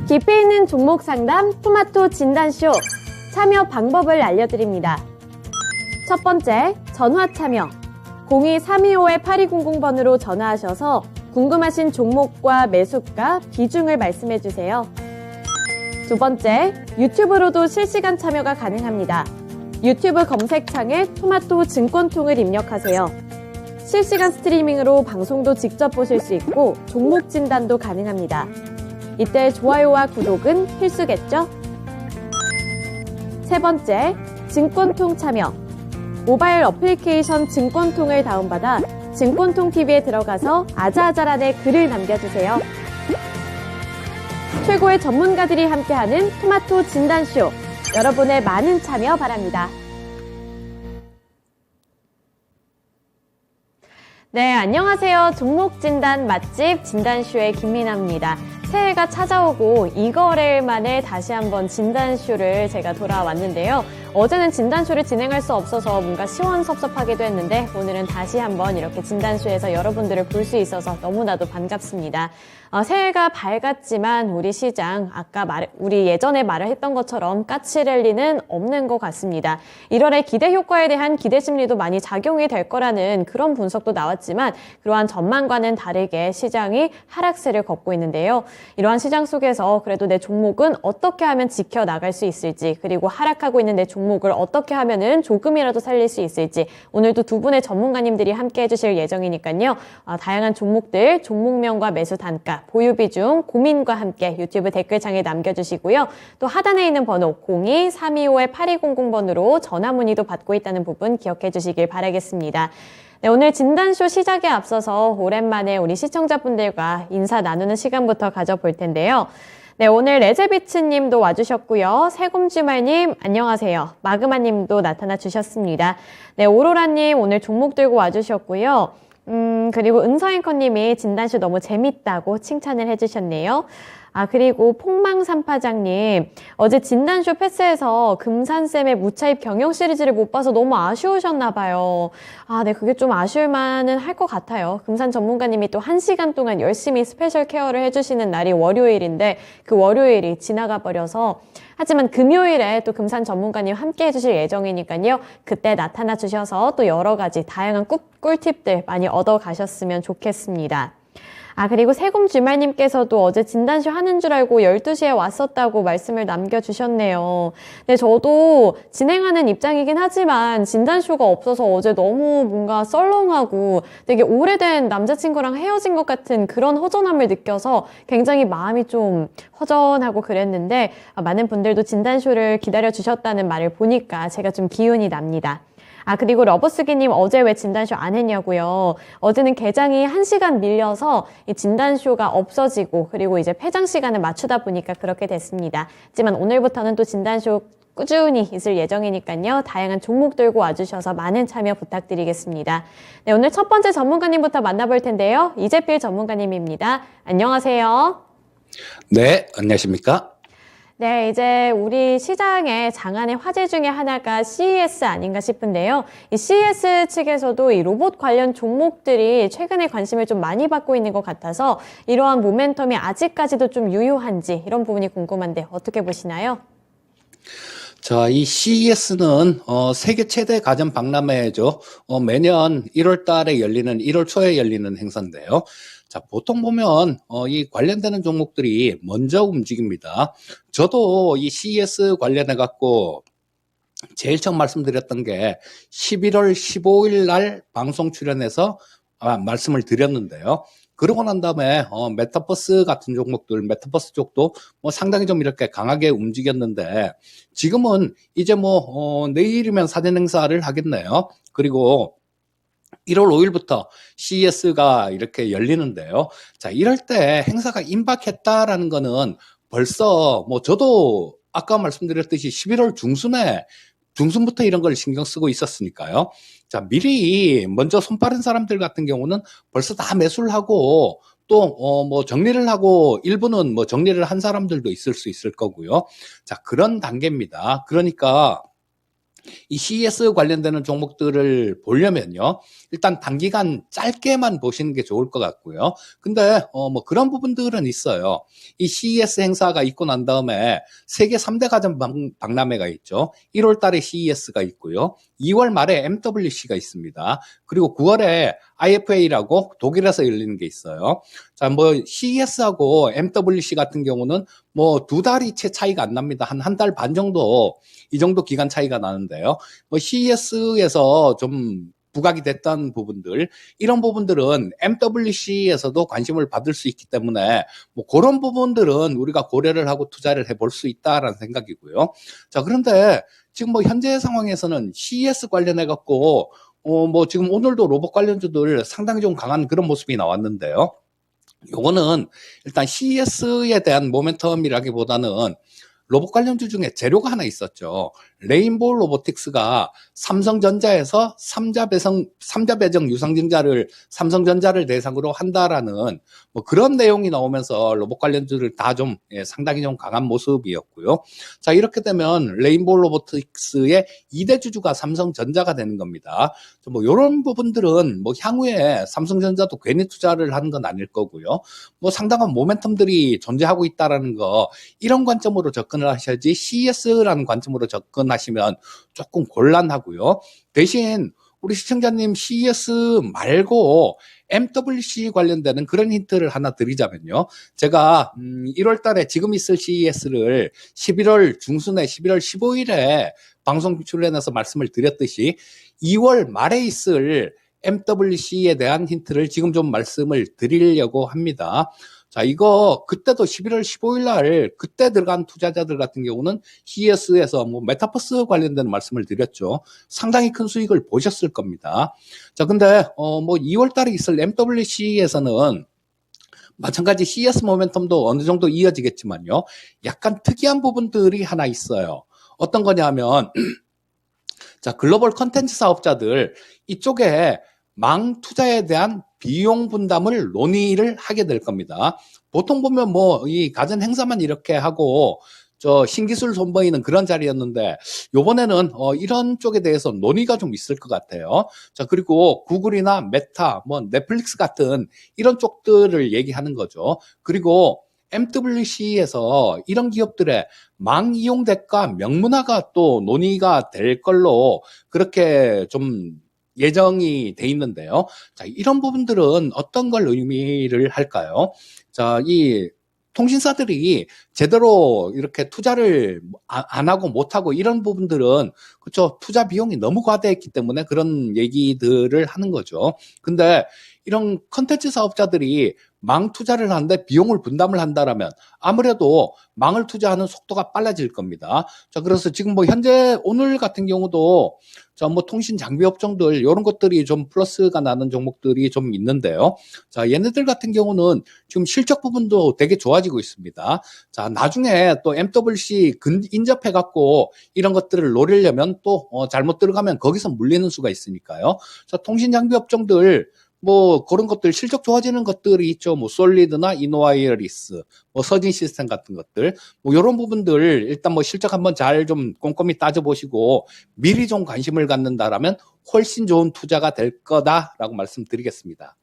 깊이 있는 종목 상담 토마토 진단쇼 참여 방법을 알려드립니다. 첫 번째, 전화 참여. 02-325-8200번으로 전화하셔서 궁금하신 종목과 매수가, 비중을 말씀해주세요. 두 번째, 유튜브로도 실시간 참여가 가능합니다. 유튜브 검색창에 토마토 증권통을 입력하세요. 실시간 스트리밍으로 방송도 직접 보실 수 있고 종목 진단도 가능합니다. 이때 좋아요와 구독은 필수겠죠? 세 번째, 증권통 참여. 모바일 어플리케이션 증권통을 다운받아 증권통 TV에 들어가서 아자아자란에 글을 남겨주세요. 최고의 전문가들이 함께하는 토마토 진단쇼. 여러분의 많은 참여 바랍니다. 네, 안녕하세요. 종목 진단 맛집 진단쇼의 김민아입니다. 새해가 찾아오고 2거래일 만에 다시 한번 진단쇼를 제가 돌아왔는데요. 어제는 진단쇼를 진행할 수 없어서 뭔가 시원섭섭하기도 했는데 오늘은 다시 한번 이렇게 진단쇼에서 여러분들을 볼 수 있어서 너무나도 반갑습니다. 새해가 밝았지만 우리 시장 우리 예전에 말을 했던 것처럼 까치랠리는 없는 것 같습니다. 1월에 기대 효과에 대한 기대 심리도 많이 작용이 될 거라는 그런 분석도 나왔지만 그러한 전망과는 다르게 시장이 하락세를 걷고 있는데요. 이러한 시장 속에서 그래도 내 종목은 어떻게 하면 지켜나갈 수 있을지, 그리고 하락하고 있는 내 종목을 어떻게 하면은 조금이라도 살릴 수 있을지 오늘도 두 분의 전문가님들이 함께 해주실 예정이니까요. 다양한 종목들, 종목명과 매수 단가, 보유 비중, 고민과 함께 유튜브 댓글창에 남겨주시고요. 또 하단에 있는 번호 02-325-8200번으로 전화 문의도 받고 있다는 부분 기억해 주시길 바라겠습니다. 네, 오늘 진단쇼 시작에 앞서서 오랜만에 우리 시청자분들과 인사 나누는 시간부터 가져볼 텐데요. 네, 오늘 레제비츠님도 와주셨고요. 새곰주말님 안녕하세요. 마그마님도 나타나 주셨습니다. 네, 오로라님 오늘 종목 들고 와주셨고요. 그리고 은서앵커님이 진단쇼 너무 재밌다고 칭찬을 해주셨네요. 그리고 폭망삼파장님, 어제 진단쇼 패스해서 금산쌤의 무차입 경영 시리즈를 못 봐서 너무 아쉬우셨나봐요. 네, 그게 좀 아쉬울만은 할 것 같아요. 금산 전문가님이 또 1시간 동안 열심히 스페셜 케어를 해주시는 날이 월요일인데 그 월요일이 지나가 버려서, 하지만 금요일에 또 금산 전문가님 함께 해주실 예정이니까요. 그때 나타나 주셔서 또 여러 가지 다양한 꿀팁들 많이 얻어 가셨으면 좋겠습니다. 그리고 새곰주말님께서도 어제 진단쇼 하는 줄 알고 12시에 왔었다고 말씀을 남겨주셨네요. 네, 저도 진행하는 입장이긴 하지만 진단쇼가 없어서 어제 너무 뭔가 썰렁하고 되게 오래된 남자친구랑 헤어진 것 같은 그런 허전함을 느껴서 굉장히 마음이 좀 허전하고 그랬는데 많은 분들도 진단쇼를 기다려주셨다는 말을 보니까 제가 좀 기운이 납니다. 그리고 러버스기님 어제 왜 진단쇼 안 했냐고요. 어제는 개장이 1시간 밀려서 이 진단쇼가 없어지고 그리고 이제 폐장 시간을 맞추다 보니까 그렇게 됐습니다. 하지만 오늘부터는 또 진단쇼 꾸준히 있을 예정이니까요. 다양한 종목 들고 와주셔서 많은 참여 부탁드리겠습니다. 네, 오늘 첫 번째 전문가님부터 만나볼 텐데요. 이재필 전문가님입니다. 안녕하세요. 네, 안녕하십니까? 네, 이제 우리 시장의 장안의 화제 중에 하나가 CES 아닌가 싶은데요. 이 CES 측에서도 이 로봇 관련 종목들이 최근에 관심을 좀 많이 받고 있는 것 같아서 이러한 모멘텀이 아직까지도 좀 유효한지 이런 부분이 궁금한데 어떻게 보시나요? 자, 이 CES는 세계 최대 가전 박람회죠. 매년 1월 달에 열리는 1월 초에 열리는 행사인데요. 자, 보통 보면 이 관련되는 종목들이 먼저 움직입니다. 저도 이 CES 관련해 갖고 제일 처음 말씀드렸던 게 11월 15일 날 방송 출연해서 말씀을 드렸는데요. 그러고 난 다음에 메타버스 같은 종목들, 메타버스 쪽도 뭐 상당히 좀 이렇게 강하게 움직였는데 지금은 이제 내일이면 사전 행사를 하겠네요. 그리고 1월 5일부터 CES가 이렇게 열리는데요. 자, 이럴 때 행사가 임박했다라는 거는 벌써 저도 아까 말씀드렸듯이 11월 중순부터 이런 걸 신경 쓰고 있었으니까요. 자, 미리 먼저 손 빠른 사람들 같은 경우는 벌써 다 매수를 하고 또 정리를 하고 일부는 정리를 한 사람들도 있을 수 있을 거고요. 자, 그런 단계입니다. 그러니까 이 CES 관련되는 종목들을 보려면요. 일단 단기간 짧게만 보시는 게 좋을 것 같고요. 근데 뭐 그런 부분들은 있어요. 이 CES 행사가 있고 난 다음에 세계 3대 가전 박람회가 있죠. 1월 달에 CES가 있고요. 2월 말에 MWC가 있습니다. 그리고 9월에 IFA라고 독일에서 열리는 게 있어요. 자, 뭐 CES하고 MWC 같은 경우는 뭐 2달이 채 차이가 안 납니다. 한 달 반 정도 이 정도 기간 차이가 나는데요. 뭐 CES에서 좀 부각이 됐던 부분들, 이런 부분들은 MWC에서도 관심을 받을 수 있기 때문에 뭐 그런 부분들은 우리가 고려를 하고 투자를 해볼 수 있다라는 생각이고요. 자, 그런데 지금 뭐 현재 상황에서는 CES 관련해 갖고 뭐 지금 오늘도 로봇 관련주들 상당히 좀 강한 그런 모습이 나왔는데요. 요거는 일단 CES에 대한 모멘텀이라기보다는 로봇 관련주 중에 재료가 하나 있었죠. 레인보우 로보틱스가 삼성전자에서 삼자 배정 유상증자를 삼성전자를 대상으로 한다라는 뭐 그런 내용이 나오면서 로봇 관련주를 다 좀 상당히 좀 강한 모습이었고요. 자, 이렇게 되면 레인보우 로보틱스의 2대 주주가 삼성전자가 되는 겁니다. 뭐 이런 부분들은 뭐 향후에 삼성전자도 괜히 투자를 하는 건 아닐 거고요. 뭐 상당한 모멘텀들이 존재하고 있다라는 거, 이런 관점으로 접근을 하셔야지 CES라는 관점으로 접근하시면 조금 곤란하고요. 대신 우리 시청자님 CES 말고 MWC 관련되는 그런 힌트를 하나 드리자면요. 제가 1월 달에 지금 있을 CES를 11월 중순에 11월 15일에 방송 출연해서 말씀을 드렸듯이 2월 말에 있을 MWC에 대한 힌트를 지금 좀 말씀을 드리려고 합니다. 자, 이거 그때도 11월 15일 날 그때 들어간 투자자들 같은 경우는 CES에서 뭐 메타버스 관련된 말씀을 드렸죠. 상당히 큰 수익을 보셨을 겁니다. 자, 근데 뭐 2월 달에 있을 MWC에서는 마찬가지 CES 모멘텀도 어느 정도 이어지겠지만요. 약간 특이한 부분들이 하나 있어요. 어떤 거냐면 자, 글로벌 컨텐츠 사업자들 이쪽에 망 투자에 대한 비용 분담을 논의를 하게 될 겁니다. 보통 보면 뭐 이 가전 행사만 이렇게 하고 저 신기술 선보이는 그런 자리였는데 요번에는 이런 쪽에 대해서 논의가 좀 있을 것 같아요. 자, 그리고 구글이나 메타, 뭐 넷플릭스 같은 이런 쪽들을 얘기하는 거죠. 그리고 MWC에서 이런 기업들의 망 이용 대가 명문화가 또 논의가 될 걸로 그렇게 좀 예정이 돼 있는데요. 자, 이런 부분들은 어떤 걸 의미를 할까요? 자, 이 통신사들이 제대로 이렇게 투자를 안 하고 못 하고 이런 부분들은 그렇죠. 투자 비용이 너무 과다했기 때문에 그런 얘기들을 하는 거죠. 근데 이런 컨텐츠 사업자들이 망 투자를 하는데 비용을 분담을 한다라면 아무래도 망을 투자하는 속도가 빨라질 겁니다. 자, 그래서 지금 뭐 현재 오늘 같은 경우도 자, 뭐 통신 장비 업종들 이런 것들이 좀 플러스가 나는 종목들이 좀 있는데요. 자, 얘네들 같은 경우는 지금 실적 부분도 되게 좋아지고 있습니다. 자, 나중에 또 MWC 인접해 갖고 이런 것들을 노리려면 또 잘못 들어가면 거기서 물리는 수가 있으니까요. 자, 통신 장비 업종들 뭐 그런 것들 실적 좋아지는 것들이 있죠. 뭐 솔리드나 이노와이어리스, 뭐 서진 시스템 같은 것들, 뭐 이런 부분들 일단 뭐 실적 한번 잘 좀 꼼꼼히 따져보시고 미리 좀 관심을 갖는다라면 훨씬 좋은 투자가 될 거다라고 말씀드리겠습니다.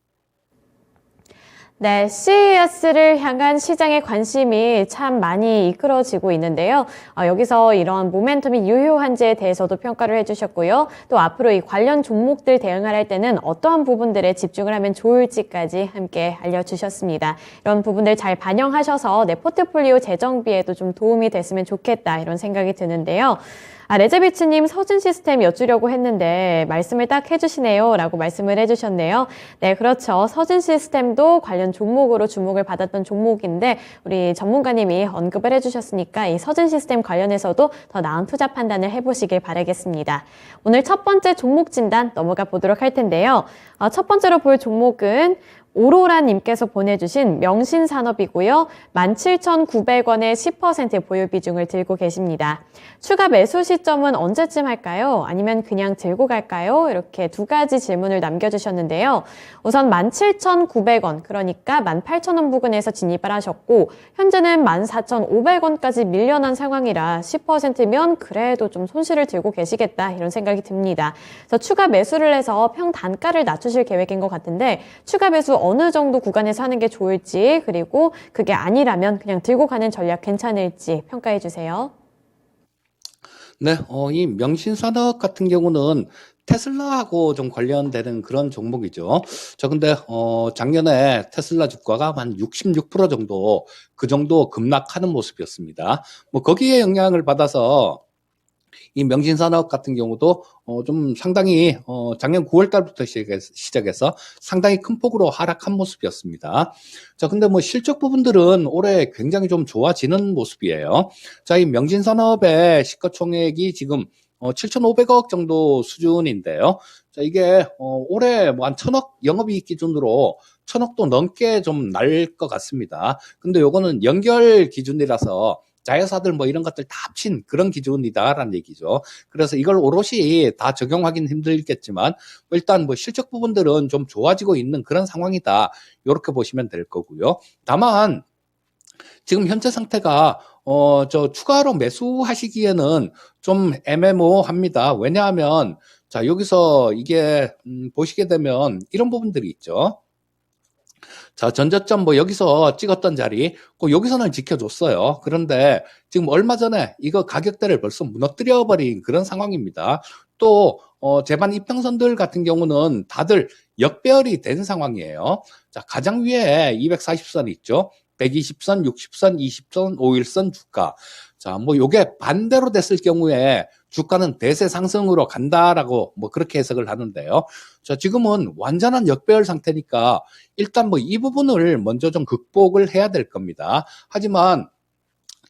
네, CES를 향한 시장의 관심이 참 많이 이끌어지고 있는데요. 여기서 이런 모멘텀이 유효한지에 대해서도 평가를 해주셨고요. 또 앞으로 이 관련 종목들 대응을 할 때는 어떠한 부분들에 집중을 하면 좋을지까지 함께 알려주셨습니다. 이런 부분들 잘 반영하셔서 내 포트폴리오 재정비에도 좀 도움이 됐으면 좋겠다 이런 생각이 드는데요. 레즈비츠님 서진 시스템 여쭈려고 했는데 말씀을 딱 해주시네요 라고 말씀을 해주셨네요. 네, 그렇죠. 서진 시스템도 관련 종목으로 주목을 받았던 종목인데 우리 전문가님이 언급을 해주셨으니까 이 서진 시스템 관련해서도 더 나은 투자 판단을 해보시길 바라겠습니다. 오늘 첫 번째 종목 진단 넘어가 보도록 할 텐데요. 첫 번째로 볼 종목은 오로라님께서 보내주신 명신산업이고요. 17,900원의 10% 보유 비중을 들고 계십니다. 추가 매수 시점은 언제쯤 할까요? 아니면 그냥 들고 갈까요? 이렇게 두 가지 질문을 남겨주셨는데요. 우선 17,900원, 그러니까 18,000원 부근에서 진입을 하셨고 현재는 14,500원까지 밀려난 상황이라 10%면 그래도 좀 손실을 들고 계시겠다 이런 생각이 듭니다. 그래서 추가 매수를 해서 평단가를 낮추실 계획인 것 같은데 추가 매수 어느 정도 구간에서 하는 게 좋을지 그리고 그게 아니라면 그냥 들고 가는 전략 괜찮을지 평가해 주세요. 네, 이 명신산업 같은 경우는 테슬라하고 좀 관련되는 그런 종목이죠. 근데, 작년에 테슬라 주가가 한 66% 정도, 그 정도 급락하는 모습이었습니다. 뭐, 거기에 영향을 받아서 이 명신산업 같은 경우도 좀 상당히 작년 9월 달부터 시작해서 상당히 큰 폭으로 하락한 모습이었습니다. 근데 뭐 실적 부분들은 올해 굉장히 좀 좋아지는 모습이에요. 이 명신산업의 시가총액이 지금 7,500억 정도 수준인데요. 이게 올해 뭐 한 1,000억 영업이익 기준으로 1,000억도 넘게 좀 날 것 같습니다. 근데 요거는 연결 기준이라서 자회사들 뭐 이런 것들 다 합친 그런 기준이다라는 얘기죠. 그래서 이걸 오롯이 다 적용하기는 힘들겠지만 일단 뭐 실적 부분들은 좀 좋아지고 있는 그런 상황이다. 이렇게 보시면 될 거고요. 다만 지금 현재 상태가 추가로 매수하시기에는 좀 애매모호합니다. 왜냐하면 여기서 이게 보시게 되면 이런 부분들이 있죠. 전저점 뭐 여기서 찍었던 자리, 여기서는 지켜줬어요. 그런데 지금 얼마 전에 이거 가격대를 벌써 무너뜨려 버린 그런 상황입니다. 또 제반 이평선들 같은 경우는 다들 역배열이 된 상황이에요. 가장 위에 240선 있죠. 120선, 60선, 20선, 5일선 주가. 뭐 요게 반대로 됐을 경우에 주가는 대세 상승으로 간다라고 뭐 그렇게 해석을 하는데요. 지금은 완전한 역배열 상태니까 일단 뭐 이 부분을 먼저 좀 극복을 해야 될 겁니다. 하지만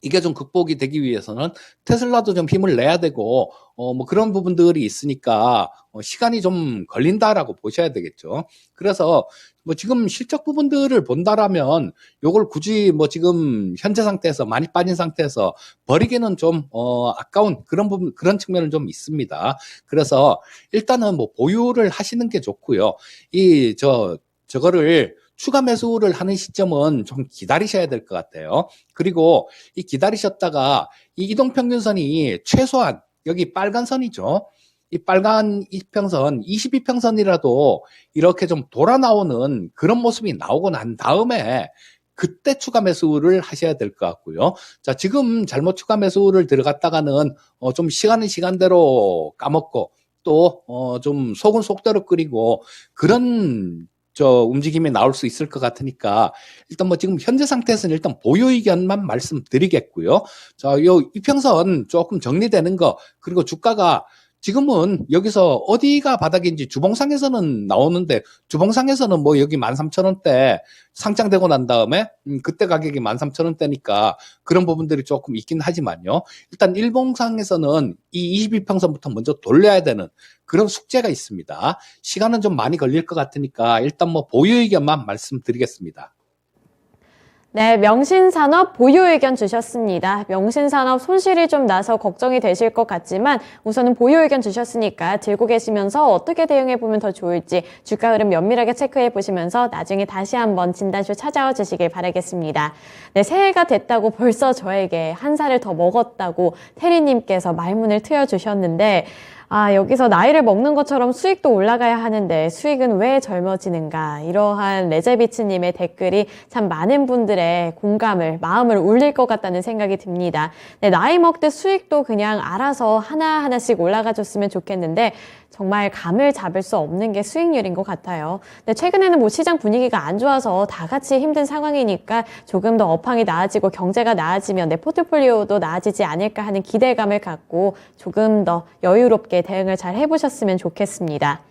이게 좀 극복이 되기 위해서는 테슬라도 좀 힘을 내야 되고 뭐 그런 부분들이 있으니까 시간이 좀 걸린다라고 보셔야 되겠죠. 그래서 뭐 지금 실적 부분들을 본다라면 요걸 굳이 뭐 지금 현재 상태에서 많이 빠진 상태에서 버리기는 좀 아까운 그런 부분, 그런 측면은 좀 있습니다. 그래서 일단은 뭐 보유를 하시는 게 좋고요. 저거를 추가 매수를 하는 시점은 좀 기다리셔야 될 것 같아요. 그리고 이 기다리셨다가 이 이동평균선이 최소한 여기 빨간 선이죠. 이 빨간 이평선, 22평선이라도 이렇게 좀 돌아 나오는 그런 모습이 나오고 난 다음에 그때 추가 매수를 하셔야 될 것 같고요. 지금 잘못 추가 매수를 들어갔다가는 좀 시간은 시간대로 까먹고 또 좀 속은 속대로 끓이고 그런 움직임이 나올 수 있을 것 같으니까 일단 뭐 지금 현재 상태에서는 일단 보유 의견만 말씀드리겠고요. 요 이평선 조금 정리되는 거 그리고 주가가 지금은 여기서 어디가 바닥인지 주봉상에서는 나오는데 주봉상에서는 뭐 여기 13,000원대 상장되고 난 다음에 그때 가격이 13,000원대니까 그런 부분들이 조금 있긴 하지만요. 일단 일봉상에서는 이 22평선부터 먼저 돌려야 되는 그런 숙제가 있습니다. 시간은 좀 많이 걸릴 것 같으니까 일단 뭐 보유 의견만 말씀드리겠습니다. 네, 명신산업 보유 의견 주셨습니다. 명신산업 손실이 좀 나서 걱정이 되실 것 같지만 우선은 보유 의견 주셨으니까 들고 계시면서 어떻게 대응해 보면 더 좋을지 주가 흐름 면밀하게 체크해 보시면서 나중에 다시 한번 진단쇼 찾아와 주시길 바라겠습니다. 네, 새해가 됐다고 벌써 저에게 한 살을 더 먹었다고 태리님께서 말문을 트여주셨는데 여기서 나이를 먹는 것처럼 수익도 올라가야 하는데 수익은 왜 젊어지는가? 이러한 레제비츠님의 댓글이 참 많은 분들의 공감을, 마음을 울릴 것 같다는 생각이 듭니다. 네, 나이 먹듯 수익도 그냥 알아서 하나하나씩 올라가 줬으면 좋겠는데 정말 감을 잡을 수 없는 게 수익률인 것 같아요. 근데 최근에는 뭐 시장 분위기가 안 좋아서 다 같이 힘든 상황이니까 조금 더 업황이 나아지고 경제가 나아지면 내 포트폴리오도 나아지지 않을까 하는 기대감을 갖고 조금 더 여유롭게 대응을 잘 해보셨으면 좋겠습니다.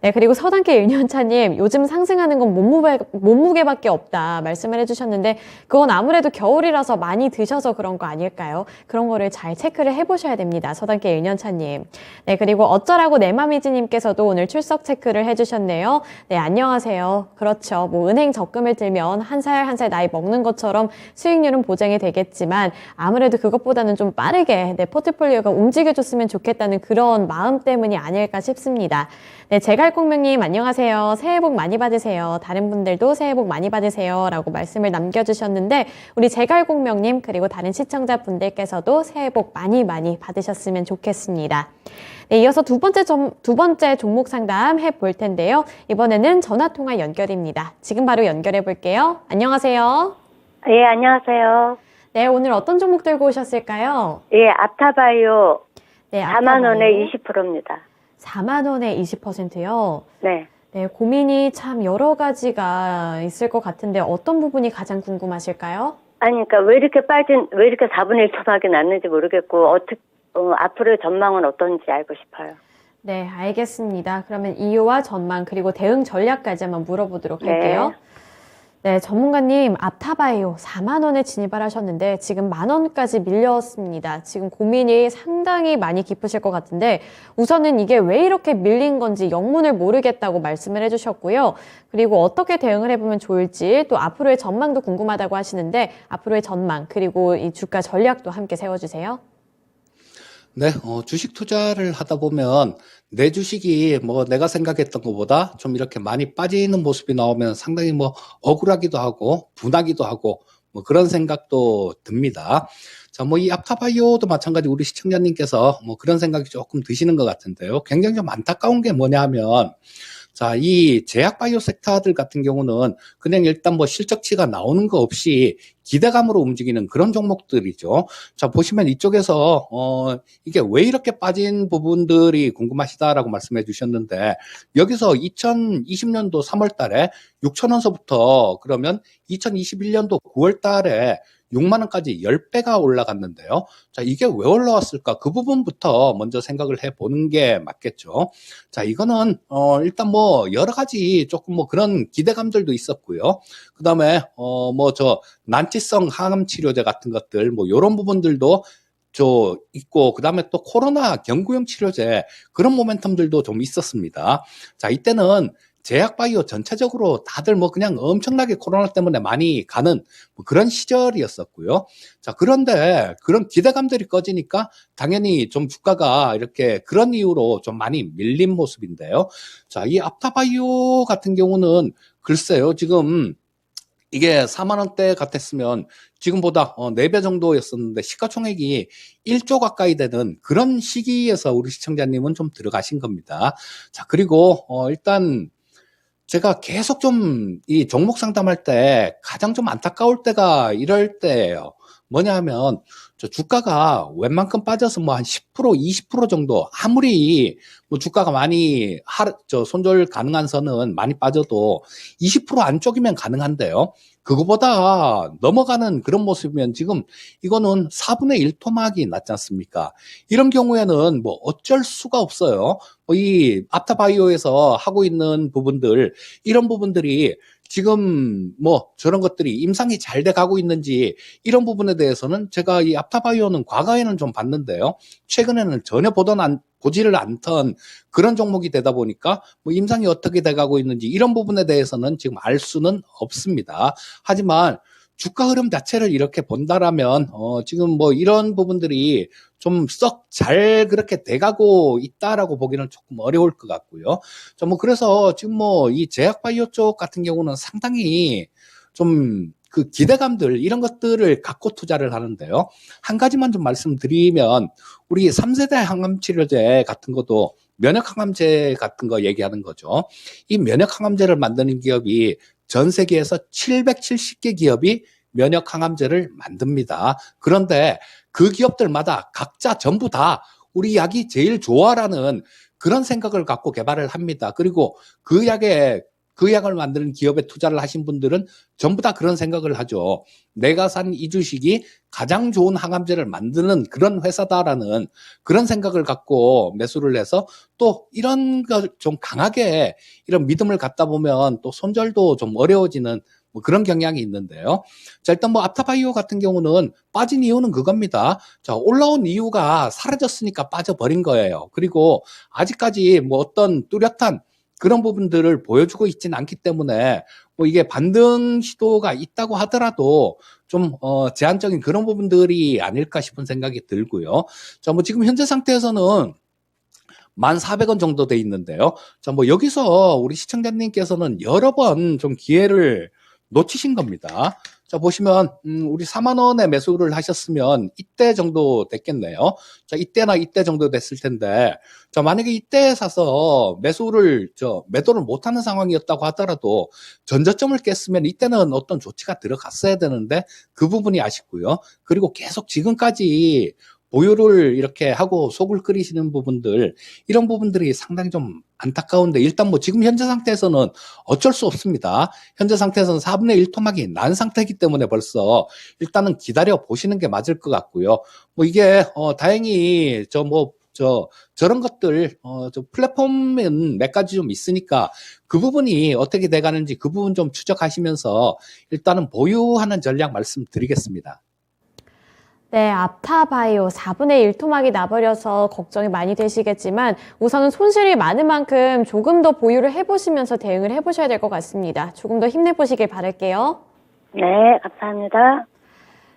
네, 그리고 서당계 1년차님, 요즘 상승하는 건 몸무게밖에 없다 말씀을 해주셨는데, 그건 아무래도 겨울이라서 많이 드셔서 그런 거 아닐까요? 그런 거를 잘 체크를 해보셔야 됩니다. 서당계 1년차님. 네, 그리고 어쩌라고 내맘이지님께서도 오늘 출석 체크를 해주셨네요. 네, 안녕하세요. 그렇죠. 뭐, 은행 적금을 들면 한 살 한 살 나이 먹는 것처럼 수익률은 보장이 되겠지만, 아무래도 그것보다는 좀 빠르게 내 포트폴리오가 움직여줬으면 좋겠다는 그런 마음 때문이 아닐까 싶습니다. 네, 제갈공명님 안녕하세요. 새해 복 많이 받으세요. 다른 분들도 새해 복 많이 받으세요. 라고 말씀을 남겨주셨는데 우리 제갈공명님 그리고 다른 시청자분들께서도 새해 복 많이 받으셨으면 좋겠습니다. 네, 이어서 두 번째 종목 상담 해볼 텐데요. 이번에는 전화통화 연결입니다. 지금 바로 연결해 볼게요. 안녕하세요. 예, 안녕하세요. 네, 오늘 어떤 종목 들고 오셨을까요? 예, 아타바이오 네, 4만 원에 20%입니다. 4만 원에 20%요? 네. 네, 고민이 참 여러 가지가 있을 것 같은데 어떤 부분이 가장 궁금하실까요? 아니, 그러니까 왜 이렇게 4분의 1 토막이 났는지 모르겠고, 앞으로의 전망은 어떤지 알고 싶어요. 네, 알겠습니다. 그러면 이유와 전망 그리고 대응 전략까지 한번 물어보도록 할게요. 네, 전문가님, 아타바이오 4만 원에 진입을 하셨는데 지금 만 원까지 밀렸습니다. 지금 고민이 상당히 많이 깊으실 것 같은데 우선은 이게 왜 이렇게 밀린 건지 영문을 모르겠다고 말씀을 해주셨고요. 그리고 어떻게 대응을 해보면 좋을지 또 앞으로의 전망도 궁금하다고 하시는데 앞으로의 전망 그리고 이 주가 전략도 함께 세워주세요. 네, 주식 투자를 하다 보면 내 주식이 뭐 내가 생각했던 것보다 좀 이렇게 많이 빠지는 모습이 나오면 상당히 뭐 억울하기도 하고 분하기도 하고 뭐 그런 생각도 듭니다. 자, 뭐 이 아타바이오도 마찬가지 우리 시청자님께서 뭐 그런 생각이 조금 드시는 것 같은데요. 굉장히 좀 안타까운 게 뭐냐면 자, 이 제약바이오 섹터들 같은 경우는 그냥 일단 뭐 실적치가 나오는 거 없이 기대감으로 움직이는 그런 종목들이죠. 자, 보시면 이쪽에서, 이게 왜 이렇게 빠진 부분들이 궁금하시다라고 말씀해 주셨는데, 여기서 2020년도 3월 달에 6천 원서부터 그러면 2021년도 9월 달에 6만 원까지 10배가 올라갔는데요. 자, 이게 왜 올라왔을까? 그 부분부터 먼저 생각을 해보는 게 맞겠죠. 자, 이거는, 일단 뭐, 여러 가지 조금 뭐 그런 기대감들도 있었고요. 그 다음에, 난치성 항암 치료제 같은 것들, 뭐, 요런 부분들도 있고, 그 다음에 또 코로나 경구용 치료제, 그런 모멘텀들도 좀 있었습니다. 자, 이때는 제약바이오 전체적으로 다들 뭐 그냥 엄청나게 코로나 때문에 많이 가는 뭐 그런 시절이었었고요. 자, 그런데 그런 기대감들이 꺼지니까 당연히 좀 주가가 이렇게 그런 이유로 좀 많이 밀린 모습인데요. 자, 이 아타바이오 같은 경우는 글쎄요, 지금 이게 4만 원대 같았으면 지금보다 4배 정도였었는데 시가총액이 1조 가까이 되는 그런 시기에서 우리 시청자님은 좀 들어가신 겁니다. 자, 그리고 일단 제가 계속 좀 이 종목 상담할 때 가장 좀 안타까울 때가 이럴 때예요. 뭐냐 하면 저 주가가 웬만큼 빠져서 뭐 한 10%, 20% 정도 아무리 뭐 주가가 많이 손절 가능한 선은 많이 빠져도 20% 안쪽이면 가능한데요. 그거보다 넘어가는 그런 모습이면 지금 이거는 4분의 1 토막이 났지 않습니까? 이런 경우에는 뭐 어쩔 수가 없어요. 이 아타바이오에서 하고 있는 부분들, 이런 부분들이 지금 뭐 저런 것들이 임상이 잘 돼 가고 있는지 이런 부분에 대해서는 제가 이 아타바이오는 과거에는 좀 봤는데요. 최근에는 전혀 보지를 않던 그런 종목이 되다 보니까 뭐 임상이 어떻게 돼 가고 있는지 이런 부분에 대해서는 지금 알 수는 없습니다. 하지만 주가 흐름 자체를 이렇게 본다라면 지금 뭐 이런 부분들이 좀 썩 잘 그렇게 돼가고 있다라고 보기는 조금 어려울 것 같고요. 뭐 그래서 지금 뭐 이 제약바이오 쪽 같은 경우는 상당히 좀 그 기대감들 이런 것들을 갖고 투자를 하는데요. 한 가지만 좀 말씀드리면 우리 3세대 항암치료제 같은 것도 면역항암제 같은 거 얘기하는 거죠. 이 면역항암제를 만드는 기업이 전 세계에서 770개 기업이 면역항암제를 만듭니다. 그런데 그 기업들마다 각자 전부 다 우리 약이 제일 좋아라는 그런 생각을 갖고 개발을 합니다. 그리고 그 약의 그 약을 만드는 기업에 투자를 하신 분들은 전부 다 그런 생각을 하죠. 내가 산 이 주식이 가장 좋은 항암제를 만드는 그런 회사다라는 그런 생각을 갖고 매수를 해서 또 이런 거 좀 강하게 이런 믿음을 갖다 보면 또 손절도 좀 어려워지는 뭐 그런 경향이 있는데요. 자, 일단 뭐 앞타바이오 같은 경우는 빠진 이유는 그겁니다. 자, 올라온 이유가 사라졌으니까 빠져버린 거예요. 그리고 아직까지 뭐 어떤 뚜렷한 그런 부분들을 보여주고 있지는 않기 때문에 뭐 이게 반등 시도가 있다고 하더라도 좀 제한적인 그런 부분들이 아닐까 싶은 생각이 들고요. 자, 뭐 지금 현재 상태에서는 1,400원 정도 돼 있는데요. 자, 뭐 여기서 우리 시청자님께서는 여러 번 좀 기회를 놓치신 겁니다. 자, 보시면 우리 4만 원에 매수를 하셨으면 이때 정도 됐겠네요. 자, 이때나 이때 정도 됐을 텐데, 자, 만약에 이때 사서 매도를 못하는 상황이었다고 하더라도 전저점을 깼으면 이때는 어떤 조치가 들어갔어야 되는데 그 부분이 아쉽고요. 그리고 계속 지금까지 보유를 이렇게 하고 속을 끓이시는 부분들, 이런 부분들이 상당히 좀 안타까운데, 일단 뭐 지금 현재 상태에서는 어쩔 수 없습니다. 현재 상태에서는 4분의 1 토막이 난 상태이기 때문에 벌써 일단은 기다려 보시는 게 맞을 것 같고요. 뭐 이게 다행히 저런 것들 저 플랫폼은 몇 가지 좀 있으니까 그 부분이 어떻게 돼가는지 그 부분 좀 추적하시면서 일단은 보유하는 전략 말씀드리겠습니다. 네, 앞타바이오 4분의 1 토막이 나버려서 걱정이 많이 되시겠지만 우선은 손실이 많은 만큼 조금 더 보유를 해보시면서 대응을 해보셔야 될 것 같습니다. 조금 더 힘내보시길 바랄게요. 네, 감사합니다.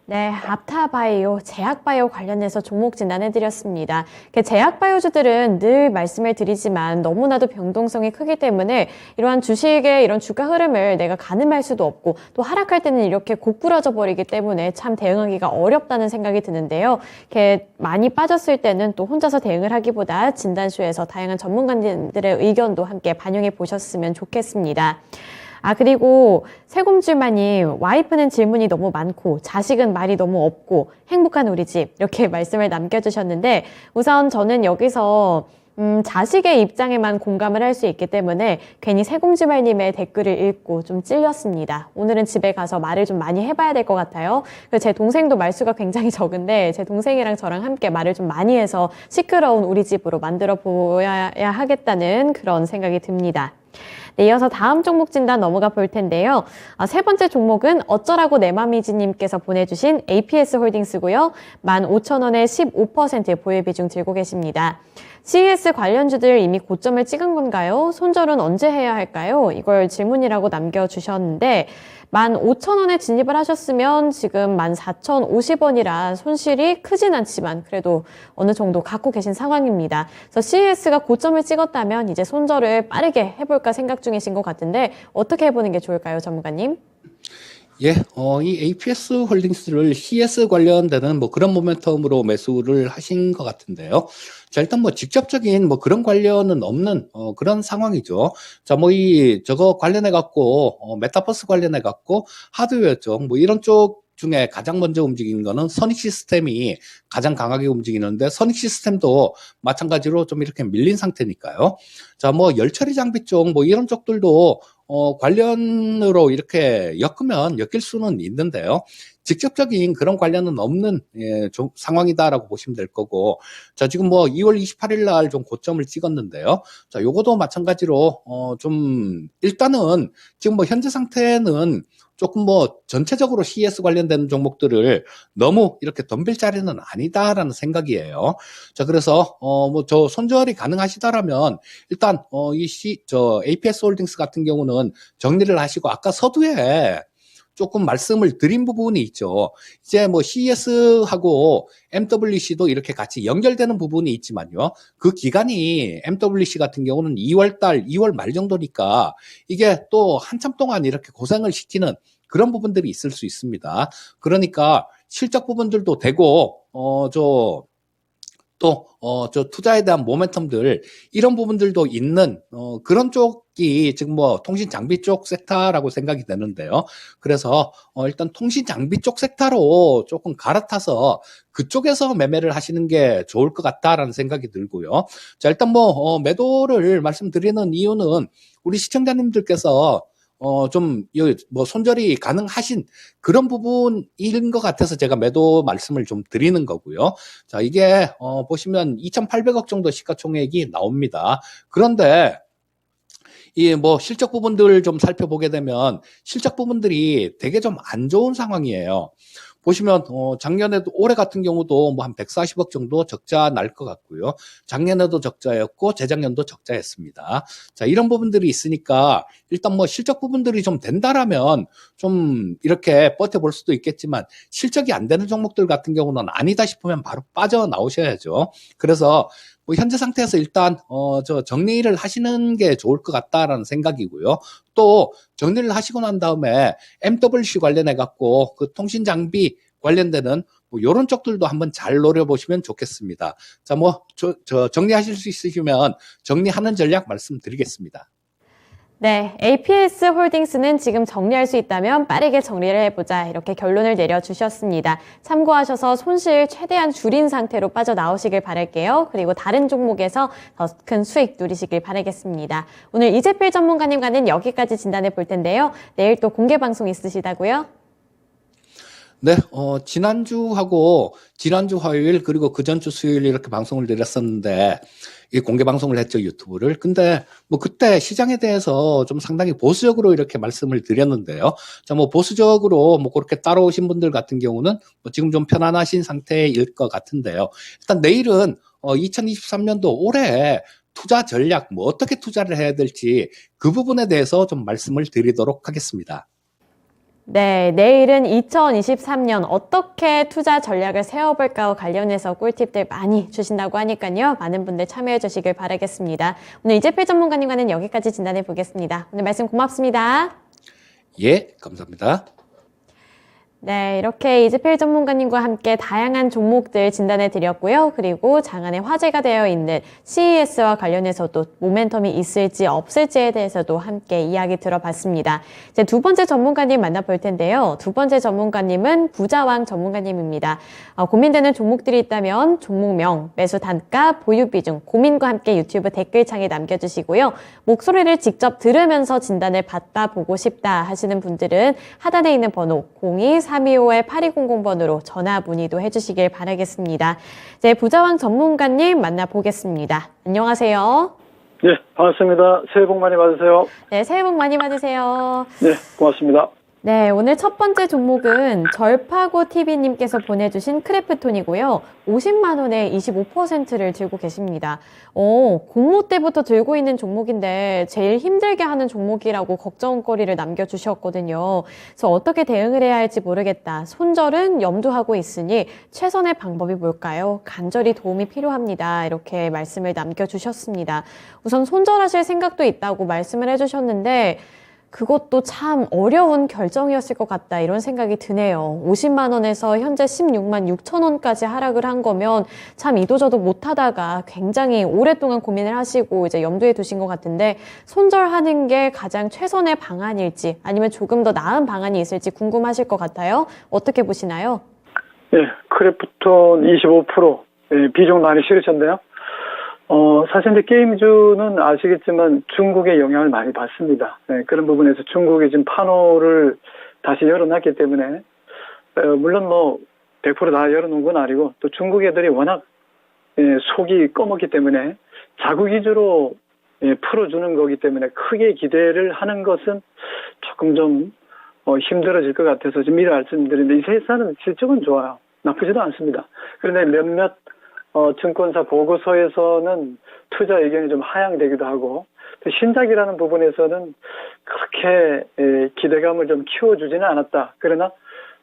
네, 앞타바이오, 제약바이오 관련해서 종목 진단해드렸습니다. 제약바이오주들은 늘 말씀을 드리지만 너무나도 변동성이 크기 때문에 이러한 주식의 이런 주가 흐름을 내가 가늠할 수도 없고 또 하락할 때는 이렇게 고꾸라져 버리기 때문에 참 대응하기가 어렵다는 생각이 드는데요. 이렇게 많이 빠졌을 때는 또 혼자서 대응을 하기보다 진단쇼에서 다양한 전문가들의 의견도 함께 반영해 보셨으면 좋겠습니다. 그리고 세곰줄마님, 와이프는 질문이 너무 많고 자식은 말이 너무 없고 행복한 우리 집, 이렇게 말씀을 남겨주셨는데 우선 저는 여기서 자식의 입장에만 공감을 할 수 있기 때문에 괜히 세곰줄마님의 댓글을 읽고 좀 찔렸습니다. 오늘은 집에 가서 말을 좀 많이 해봐야 될 것 같아요. 제 동생도 말수가 굉장히 적은데 제 동생이랑 저랑 함께 말을 좀 많이 해서 시끄러운 우리 집으로 만들어 보아야 하겠다는 그런 생각이 듭니다. 네, 이어서 다음 종목 진단 넘어가 볼 텐데요. 세 번째 종목은 어쩌라고 내 맘이지님께서 보내주신 APS 홀딩스고요. 15,000원에 15% 보유 비중 들고 계십니다. CES 관련주들 이미 고점을 찍은 건가요? 손절은 언제 해야 할까요? 이걸 질문이라고 남겨주셨는데 15,000원에 진입을 하셨으면 지금 14,050원이라 손실이 크진 않지만 그래도 어느 정도 갖고 계신 상황입니다. 그래서 CES가 고점을 찍었다면 이제 손절을 빠르게 해볼까 생각 중이신 것 같은데 어떻게 해보는 게 좋을까요, 전문가님? 예, 이 APS 홀딩스를 CS 관련되는 뭐 그런 모멘텀으로 매수를 하신 것 같은데요. 자, 일단 뭐 직접적인 뭐 그런 관련은 없는 그런 상황이죠. 자, 뭐 저거 관련해 갖고 메타버스 관련해 갖고 하드웨어 쪽 뭐 이런 쪽 중에 가장 먼저 움직이는 거는 선익 시스템이 가장 강하게 움직이는데 선익 시스템도 마찬가지로 좀 이렇게 밀린 상태니까요. 자, 뭐 열처리 장비 쪽 뭐 이런 쪽들도 관련으로 이렇게 엮일 수는 있는데요. 직접적인 그런 관련은 없는 상황이다라고 보시면 될 거고, 자, 지금 뭐 2월 28일 날 좀 고점을 찍었는데요. 자, 요거도 마찬가지로 좀 일단은 지금 뭐 현재 상태는 조금 뭐 전체적으로 CS 관련된 종목들을 너무 이렇게 덤빌 자리는 아니다라는 생각이에요. 자, 그래서 뭐 저 손절이 가능하시다라면 일단 APS 홀딩스 같은 경우는 정리를 하시고 아까 서두에 조금 말씀을 드린 부분이 있죠. 이제 뭐 CES하고 MWC도 이렇게 같이 연결되는 부분이 있지만요. 그 기간이 MWC 같은 경우는 2월 말 정도니까 이게 또 한참 동안 이렇게 고생을 시키는 그런 부분들이 있을 수 있습니다. 그러니까 실적 부분들도 되고, 저 투자에 대한 모멘텀들, 이런 부분들도 있는, 그런 쪽 쪽이 지금 뭐 통신 장비 쪽 섹터라고 생각이 되는데요. 그래서 일단 통신 장비 쪽 섹터로 조금 갈아타서 그쪽에서 매매를 하시는 게 좋을 것 같다라는 생각이 들고요. 자, 일단 뭐 매도를 말씀드리는 이유는 우리 시청자님들께서 좀, 뭐, 손절이 가능하신 그런 부분인 것 같아서 제가 매도 말씀을 좀 드리는 거고요. 자, 이게, 보시면 2,800억 정도 시가총액이 나옵니다. 그런데, 이 뭐 실적 부분들 좀 살펴보게 되면 실적 부분들이 되게 좀 안 좋은 상황이에요. 보시면 작년에도 올해 같은 경우도 뭐 한 140억 정도 적자 날 것 같고요. 작년에도 적자였고 재작년도 적자였습니다. 자, 이런 부분들이 있으니까 일단 뭐 실적 부분들이 좀 된다라면 좀 이렇게 버텨볼 수도 있겠지만 실적이 안 되는 종목들 같은 경우는 아니다 싶으면 바로 빠져나오셔야죠. 그래서 뭐 현재 상태에서 일단 저 정리를 하시는 게 좋을 것 같다라는 생각이고요. 또 정리를 하시고 난 다음에 MWC 관련해 갖고 그 통신 장비 관련되는 뭐 이런 쪽들도 한번 잘 노려보시면 좋겠습니다. 자, 뭐 저 정리하실 수 있으시면 정리하는 전략 말씀드리겠습니다. 네, APS 홀딩스는 지금 정리할 수 있다면 빠르게 정리를 해보자 이렇게 결론을 내려주셨습니다. 참고하셔서 손실 최대한 줄인 상태로 빠져나오시길 바랄게요. 그리고 다른 종목에서 더 큰 수익 누리시길 바라겠습니다. 오늘 이재필 전문가님과는 여기까지 진단해 볼 텐데요. 내일 또 공개 방송 있으시다고요? 네, 지난주 화요일 그리고 그 전주 수요일 이렇게 방송을 드렸었는데 이 공개 방송을 했죠, 유튜브를. 근데 뭐 그때 시장에 대해서 좀 상당히 보수적으로 이렇게 말씀을 드렸는데요. 자, 뭐 보수적으로 뭐 그렇게 따라오신 분들 같은 경우는 뭐 지금 좀 편안하신 상태일 것 같은데요. 일단 내일은 2023년도 올해 투자 전략, 뭐 어떻게 투자를 해야 될지 그 부분에 대해서 좀 말씀을 드리도록 하겠습니다. 네, 내일은 2023년 어떻게 투자 전략을 세워볼까와 관련해서 꿀팁들 많이 주신다고 하니까요. 많은 분들 참여해 주시길 바라겠습니다. 오늘 이재필 전문가님과는 여기까지 진단해 보겠습니다. 오늘 말씀 고맙습니다. 예, 감사합니다. 네, 이렇게 이재필 전문가님과 함께 다양한 종목들 진단해 드렸고요. 그리고 장안에 화제가 되어 있는 CES와 관련해서도 모멘텀이 있을지 없을지에 대해서도 함께 이야기 들어봤습니다. 이제 두 번째 전문가님 만나볼 텐데요. 두 번째 전문가님은 부자왕 전문가님입니다. 고민되는 종목들이 있다면 종목명, 매수 단가, 보유 비중, 고민과 함께 유튜브 댓글창에 남겨주시고요. 목소리를 직접 들으면서 진단을 받아보고 싶다 하시는 분들은 하단에 있는 번호 02-325-8200번으로 전화 문의도 해주시길 바라겠습니다. 이제 부자왕 전문가님 만나보겠습니다. 안녕하세요. 네, 반갑습니다. 새해 복 많이 받으세요. 네, 새해 복 많이 받으세요. 네, 고맙습니다. 네, 오늘 첫 번째 종목은 절파고TV님께서 보내주신 크래프톤이고요. 50만 원에 25%를 들고 계십니다. 공모 때부터 들고 있는 종목인데 제일 힘들게 하는 종목이라고 걱정거리를 남겨주셨거든요. 그래서 어떻게 대응을 해야 할지 모르겠다. 손절은 염두하고 있으니 최선의 방법이 뭘까요? 간절히 도움이 필요합니다. 이렇게 말씀을 남겨주셨습니다. 우선 손절하실 생각도 있다고 말씀을 해주셨는데 그것도 참 어려운 결정이었을 것 같다 이런 생각이 드네요. 50만 원에서 현재 16만 6천 원까지 하락을 한 거면 참 이도저도 못하다가 굉장히 오랫동안 고민을 하시고 이제 염두에 두신 것 같은데 손절하는 게 가장 최선의 방안일지 아니면 조금 더 나은 방안이 있을지 궁금하실 것 같아요. 어떻게 보시나요? 네, 크래프톤 25% 비중 많이 실으셨네요. 사실 이제 게임주는 아시겠지만 중국의 영향을 많이 받습니다. 네, 그런 부분에서 중국이 지금 판호를 다시 열어놨기 때문에, 물론 뭐 100% 다 열어놓은 건 아니고, 또 중국 애들이 워낙 속이 검었기 때문에 자국 위주로 풀어주는 거기 때문에 크게 기대를 하는 것은 조금 좀 힘들어질 것 같아서 지금 미리 말씀드리는데, 이 회사는 실적은 좋아요. 나쁘지도 않습니다. 그런데 몇몇 증권사 보고서에서는 투자 의견이 좀 하향되기도 하고, 또 신작이라는 부분에서는 그렇게 기대감을 좀 키워주지는 않았다. 그러나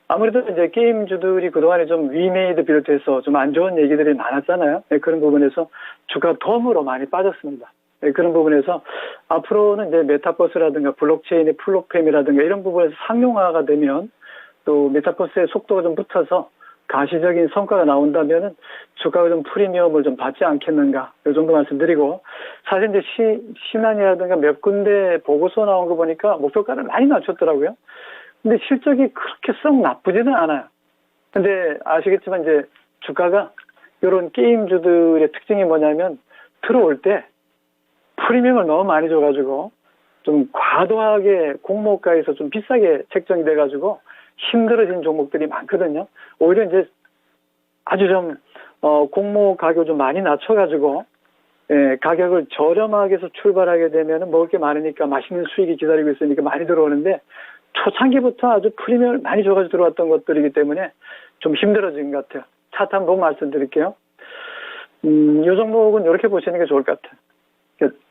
아무래도 이제 게임주들이 그동안에 좀 위메이드 비롯해서 좀 안 좋은 얘기들이 많았잖아요. 네, 그런 부분에서 주가 덤으로 많이 빠졌습니다. 네, 그런 부분에서 앞으로는 이제 메타버스라든가 블록체인의 플랫폼이라든가 이런 부분에서 상용화가 되면 또 메타버스의 속도가 좀 붙어서 가시적인 성과가 나온다면은 주가가 좀 프리미엄을 좀 받지 않겠는가, 이 정도 말씀드리고, 사실 이제 신한이라든가 몇 군데 보고서 나온 거 보니까 목표가를 많이 낮췄더라고요. 근데 실적이 그렇게 썩 나쁘지는 않아요. 근데 아시겠지만 이제 주가가 이런 게임주들의 특징이 뭐냐면 들어올 때 프리미엄을 너무 많이 줘가지고 좀 과도하게 공모가에서 좀 비싸게 책정이 돼가지고 힘들어진 종목들이 많거든요. 오히려 이제 아주 좀 공모 가격을 좀 많이 낮춰가지고 가격을 저렴하게 해서 출발하게 되면 먹을 게 많으니까 맛있는 수익이 기다리고 있으니까 많이 들어오는데 초창기부터 아주 프리미엄을 많이 줘가지고 들어왔던 것들이기 때문에 좀 힘들어진 것 같아요. 차트 한번 말씀드릴게요. 이 종목은 이렇게 보시는 게 좋을 것 같아요.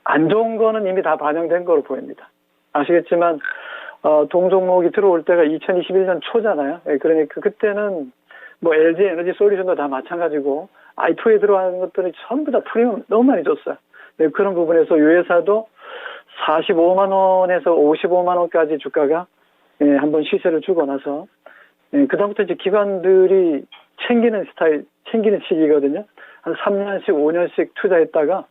안 좋은 거는 이미 다 반영된 거로 보입니다. 아시겠지만 동종목이 들어올 때가 2021년 초잖아요. 그러니까 그때는 뭐 LG 에너지 솔루션도 다 마찬가지고 i2에 들어가는 것들이 전부 다 프리미엄 너무 많이 줬어요. 그런 부분에서 이 회사도 45만 원에서 55만 원까지 주가가 한번 시세를 주고 나서 그다음부터 이제 기관들이 챙기는 시기거든요. 한 3년씩 5년씩 투자했다가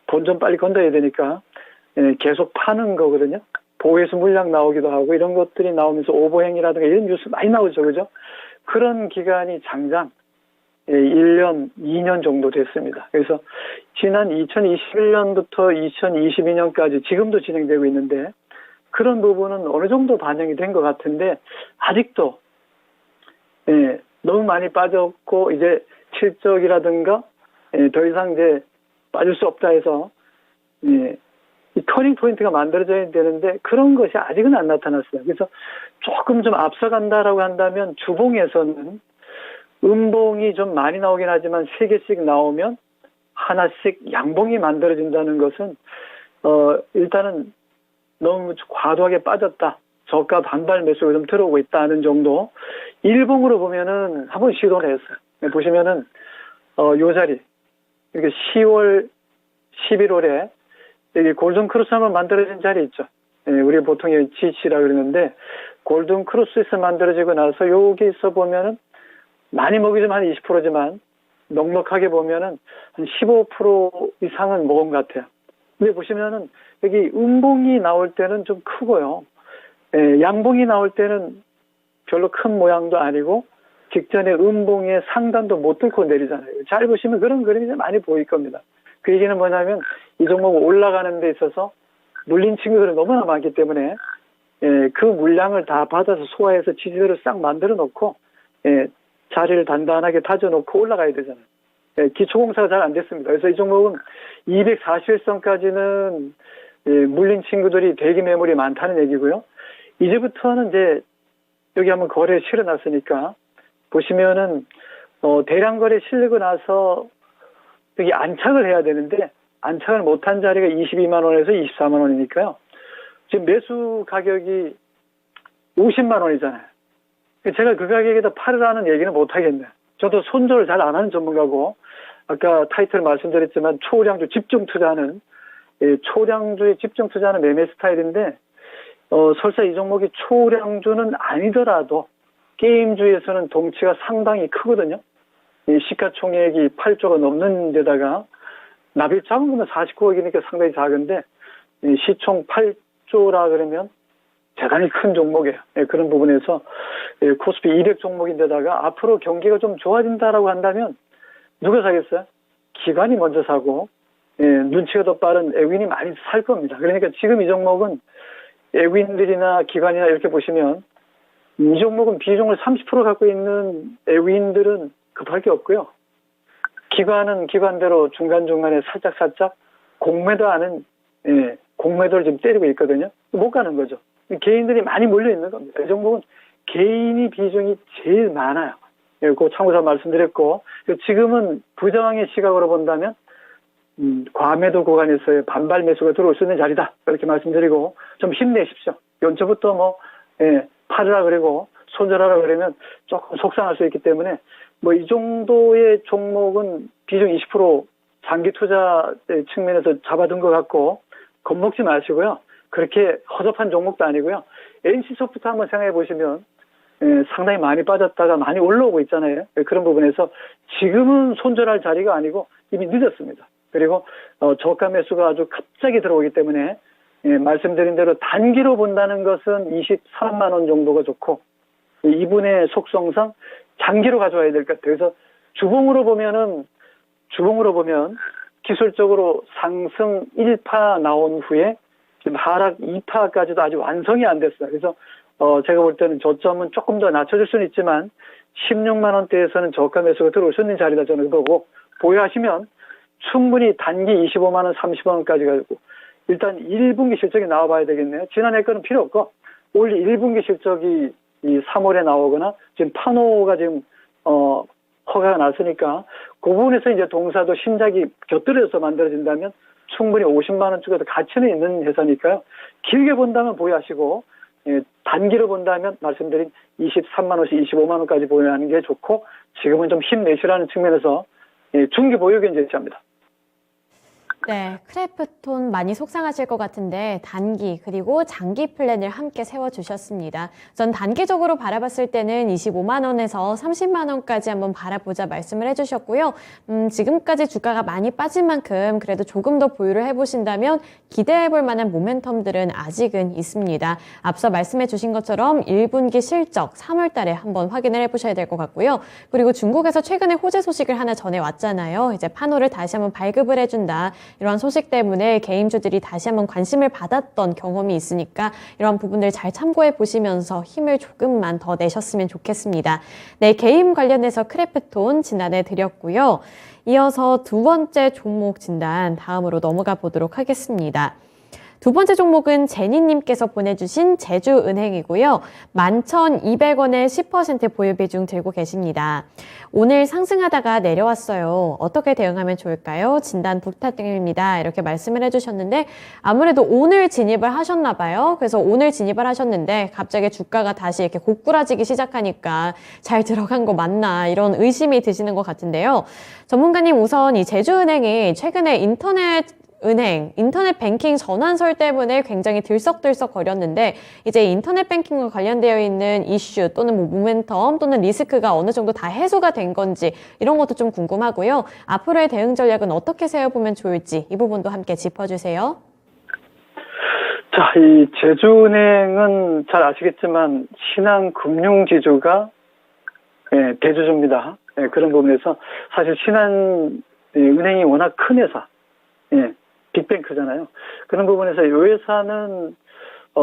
돈 좀 빨리 건져야 되니까 계속 파는 거거든요. 보호회수 물량 나오기도 하고 이런 것들이 나오면서 오버행이라든가 이런 뉴스 많이 나오죠. 그죠? 그런 기간이 장장 1년, 2년 정도 됐습니다. 그래서 지난 2021년부터 2022년까지 지금도 진행되고 있는데 그런 부분은 어느 정도 반영이 된 것 같은데 아직도 너무 많이 빠졌고 이제 실적이라든가 더 이상 이제 빠질 수 없다 해서 이 터닝 포인트가 만들어져야 되는데 그런 것이 아직은 안 나타났어요. 그래서 조금 좀 앞서간다라고 한다면 주봉에서는 음봉이 좀 많이 나오긴 하지만 3개씩 나오면 하나씩 양봉이 만들어진다는 것은 일단은 너무 과도하게 빠졌다. 저가 반발 매수가 좀 들어오고 있다는 정도. 일봉으로 보면은 한번 시도를 했어요. 보시면은 요 자리 이렇게 10월, 11월에 여기 골든 크로스 한번 만들어진 자리 있죠. 우리가 보통 GC라 그러는데 골든 크로스에서 만들어지고 나서 여기 있어 보면은 많이 먹이지만 한 20%지만 넉넉하게 보면은 한 15% 이상은 먹은 것 같아요. 근데 보시면은 여기 음봉이 나올 때는 좀 크고요. 양봉이 나올 때는 별로 큰 모양도 아니고 직전에 음봉의 상단도 못 뚫고 내리잖아요. 잘 보시면 그런 그림이 많이 보일 겁니다. 그 얘기는 뭐냐면 이 종목은 올라가는 데 있어서 물린 친구들이 너무나 많기 때문에 그 물량을 다 받아서 소화해서 지지대를 싹 만들어 놓고 자리를 단단하게 다져놓고 올라가야 되잖아요. 기초공사가 잘 안 됐습니다. 그래서 이 종목은 241선까지는 물린 친구들이 대기 매물이 많다는 얘기고요. 이제부터는 이제 여기 한번 거래 실어놨으니까 보시면은 대량 거래 실리고 나서 여기 안착을 해야 되는데 안착을 못한 자리가 22만 원에서 24만 원이니까요. 지금 매수 가격이 50만 원이잖아요. 제가 그 가격에다 팔으라는 얘기는 못 하겠네요. 저도 손절을 잘 안 하는 전문가고 아까 타이틀 말씀드렸지만 초량주 집중 투자하는 초량주에 집중 투자하는 매매 스타일인데 설사 이 종목이 초량주는 아니더라도 게임주에서는 덩치가 상당히 크거든요. 시가총액이 8조가 넘는 데다가 납입 작은 거는 49억이니까 상당히 작은데 시총 8조라 그러면 대단히 큰 종목이에요. 그런 부분에서 코스피 200 종목인데다가 앞으로 경기가 좀 좋아진다라고 한다면 누가 사겠어요? 기관이 먼저 사고 눈치가 더 빠른 애윈이 많이 살 겁니다. 그러니까 지금 이 종목은 애윈들이나 기관이나 이렇게 보시면 이 종목은 비중을 30% 갖고 있는 애윈들은 급할 게 없고요. 기관은 기관대로 중간중간에 살짝 공매도 하는 공매도를 지금 때리고 있거든요. 못 가는 거죠. 개인들이 많이 몰려 있는 겁니다. 이 종목은 개인이 비중이 제일 많아요. 그 참고서 말씀드렸고 지금은 부정의 시각으로 본다면 과매도 구간에서의 반발 매수가 들어올 수 있는 자리다. 그렇게 말씀드리고 좀 힘내십시오. 연초부터 팔으라 그러고 손절하라 그러면 조금 속상할 수 있기 때문에 이 정도의 종목은 비중 20% 장기 투자 측면에서 잡아둔 것 같고 겁먹지 마시고요. 그렇게 허접한 종목도 아니고요. NC소프트 한번 생각해 보시면 상당히 많이 빠졌다가 많이 올라오고 있잖아요. 그런 부분에서 지금은 손절할 자리가 아니고 이미 늦었습니다. 그리고 저가 매수가 아주 갑자기 들어오기 때문에 예, 말씀드린 대로 단기로 본다는 것은 23만 원 정도가 좋고 이분의 속성상 장기로 가져와야 될 것 같아요. 그래서 주봉으로 보면 기술적으로 상승 1파 나온 후에 지금 하락 2파까지도 아직 완성이 안 됐어요. 그래서 제가 볼 때는 저점은 조금 더 낮춰질 수는 있지만 16만 원대에서는 저가 매수가 들어올 수 있는 자리다 저는 보고 보유하시면 충분히 단기 25만 원, 30만 원까지 가고 일단 1분기 실적이 나와봐야 되겠네요. 지난해 거는 필요 없고 올 1분기 실적이 이 3월에 나오거나 지금 판호가 지금 허가가 났으니까 그 부분에서 이제 동사도 신작이 곁들여서 만들어진다면 충분히 50만 원 쪽에도 가치는 있는 회사니까요. 길게 본다면 보유하시고 예, 단기로 본다면 말씀드린 23만 원씩 25만 원까지 보유하는 게 좋고 지금은 좀 힘내시라는 측면에서 예, 중기 보유 견제 제시합니다. 네, 크래프톤 많이 속상하실 것 같은데 단기 그리고 장기 플랜을 함께 세워주셨습니다. 전 단기적으로 바라봤을 때는 25만 원에서 30만 원까지 한번 바라보자 말씀을 해주셨고요. 지금까지 주가가 많이 빠진 만큼 그래도 조금 더 보유를 해보신다면 기대해볼 만한 모멘텀들은 아직은 있습니다. 앞서 말씀해 주신 것처럼 1분기 실적 3월 달에 한번 확인을 해보셔야 될 것 같고요. 그리고 중국에서 최근에 호재 소식을 하나 전해왔잖아요. 이제 판호를 다시 한번 발급을 해준다. 이러한 소식 때문에 개인주들이 다시 한번 관심을 받았던 경험이 있으니까 이러한 부분들 잘 참고해 보시면서 힘을 조금만 더 내셨으면 좋겠습니다. 네, 개인 관련해서 크래프톤 진단해 드렸고요. 이어서 두 번째 종목 진단 다음으로 넘어가 보도록 하겠습니다. 두 번째 종목은 제니님께서 보내주신 제주은행이고요. 11,200원에 10% 보유 비중 들고 계십니다. 오늘 상승하다가 내려왔어요. 어떻게 대응하면 좋을까요? 진단 부탁드립니다. 이렇게 말씀을 해주셨는데 아무래도 오늘 진입을 하셨나 봐요. 그래서 오늘 진입을 하셨는데 갑자기 주가가 다시 이렇게 고꾸라지기 시작하니까 잘 들어간 거 맞나 이런 의심이 드시는 것 같은데요. 전문가님 우선 이 제주은행이 최근에 인터넷 뱅킹 전환설 때문에 굉장히 들썩들썩 거렸는데 이제 인터넷 뱅킹과 관련되어 있는 이슈 또는 뭐 모멘텀 또는 리스크가 어느 정도 다 해소가 된 건지 이런 것도 좀 궁금하고요. 앞으로의 대응 전략은 어떻게 세워보면 좋을지 이 부분도 함께 짚어주세요. 자, 이 제주은행은 잘 아시겠지만 신한금융지주가 예, 대주주입니다. 예, 그런 부분에서 사실 신한은행이 워낙 큰 회사, 예, 빅뱅크잖아요. 그런 부분에서 이 회사는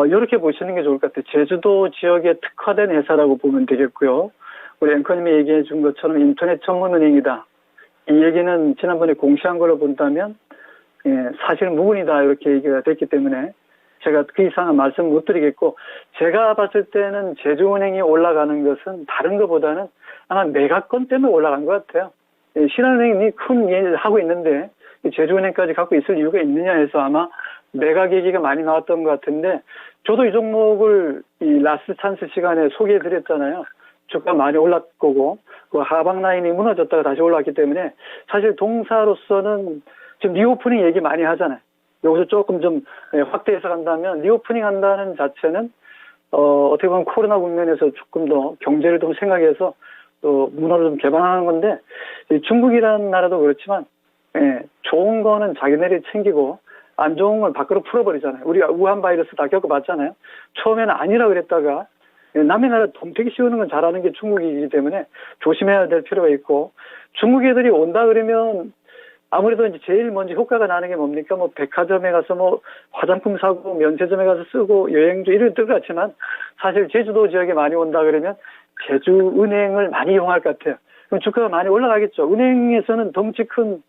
이렇게 보시는 게 좋을 것 같아요. 제주도 지역에 특화된 회사라고 보면 되겠고요. 우리 앵커님이 얘기해 준 것처럼 인터넷 전문은행이다. 이 얘기는 지난번에 공시한 걸로 본다면 예, 사실 무근이다 이렇게 얘기가 됐기 때문에 제가 그 이상은 말씀 못 드리겠고 제가 봤을 때는 제주은행이 올라가는 것은 다른 것보다는 아마 매각권 때문에 올라간 것 같아요. 예, 신한은행이 큰 일을 하고 있는데 제주은행까지 갖고 있을 이유가 있느냐 해서 아마 매각 얘기가 많이 나왔던 것 같은데 저도 이 종목을 이 라스트 찬스 시간에 소개해 드렸잖아요. 주가 많이 올랐고 그 하방 라인이 무너졌다가 다시 올랐기 때문에 사실 동사로서는 지금 리오프닝 얘기 많이 하잖아요. 여기서 조금 좀 확대해서 간다면 리오프닝 한다는 자체는 어떻게 보면 코로나 국면에서 조금 더 경제를 좀 생각해서 또 문화를 좀 개방하는 건데 중국이라는 나라도 그렇지만 예, 좋은 거는 자기네들이 챙기고 안 좋은 걸 밖으로 풀어버리잖아요. 우리가 우한 바이러스 다 겪어봤잖아요. 처음에는 아니라 그랬다가 남의 나라 덤태기 씌우는 건 잘하는 게 중국이기 때문에 조심해야 될 필요가 있고 중국 애들이 온다 그러면 아무래도 이제 제일 먼저 효과가 나는 게 뭡니까? 뭐 백화점에 가서 뭐 화장품 사고 면세점에 가서 쓰고 여행도 이런 뜻 같지만 사실 제주도 지역에 많이 온다 그러면 제주은행을 많이 이용할 것 같아요. 그럼 주가가 많이 올라가겠죠. 은행에서는 덩치 큰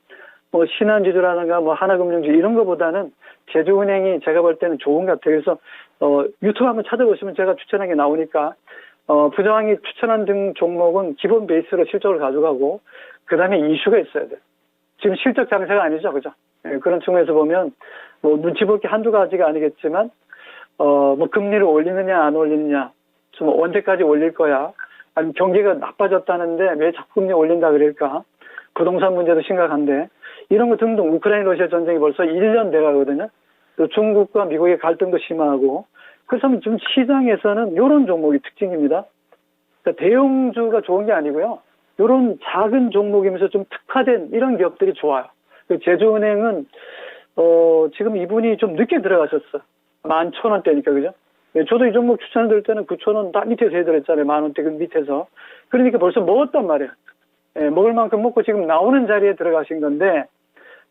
뭐 신한지주라든가 뭐 하나금융지 이런 거보다는 제주은행이 제가 볼 때는 좋은 것 같아요. 그래서 유튜브 한번 찾아보시면 제가 추천한 게 나오니까 부장이 추천한 등 종목은 기본 베이스로 실적을 가져가고 그 다음에 이슈가 있어야 돼요. 지금 실적 장세가 아니죠, 그죠? 예, 그런 측면에서 보면 뭐 눈치 볼 게 한두 가지가 아니겠지만 뭐 금리를 올리느냐 안 올리느냐, 좀 언제까지 올릴 거야? 아니면 경기가 나빠졌다는데 왜 자꾸 금리 올린다 그럴까? 부동산 문제도 심각한데 이런 거 등등 우크라이나 러시아 전쟁이 벌써 1년 돼가거든요. 또 중국과 미국의 갈등도 심하고 그렇다면 지금 시장에서는 이런 종목이 특징입니다. 그러니까 대형주가 좋은 게 아니고요. 이런 작은 종목이면서 좀 특화된 이런 기업들이 좋아요. 그 제주은행은 지금 이분이 좀 늦게 들어가셨어. 11,000원대니까 그죠? 네, 저도 이 종목 추천드릴 때는 9,000원 딱 밑에서 해드렸잖아요. 10,000원대 그 밑에서. 그러니까 벌써 먹었단 말이야. 예, 먹을 만큼 먹고 지금 나오는 자리에 들어가신 건데,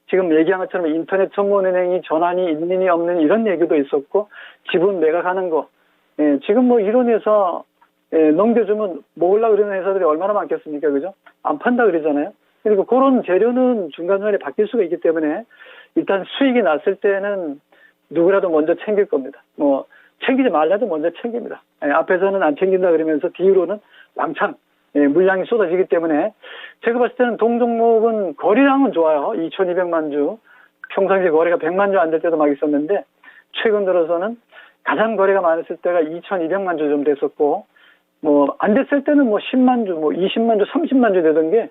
지금 얘기한 것처럼 인터넷 전문은행이 전환이 있느니 없느니 이런 얘기도 있었고, 지분 매각하는 거. 예, 지금 뭐 이론에서 넘겨주면 먹으려고 그러는 회사들이 얼마나 많겠습니까? 그죠? 안 판다 그러잖아요. 그리고 그런 재료는 중간중간에 바뀔 수가 있기 때문에 일단 수익이 났을 때는 누구라도 먼저 챙길 겁니다. 뭐 챙기지 말라도 먼저 챙깁니다. 앞에서는 안 챙긴다 그러면서 뒤로는 왕창 물량이 쏟아지기 때문에 제가 봤을 때는 동종목은 거래량은 좋아요. 2,200만 주. 평상시에 거래가 100만 주 안 될 때도 막 있었는데 최근 들어서는 가장 거래가 많았을 때가 2,200만 주 좀 됐었고 뭐 안 됐을 때는 뭐 10만 주, 뭐 20만 주, 30만 주 되던 게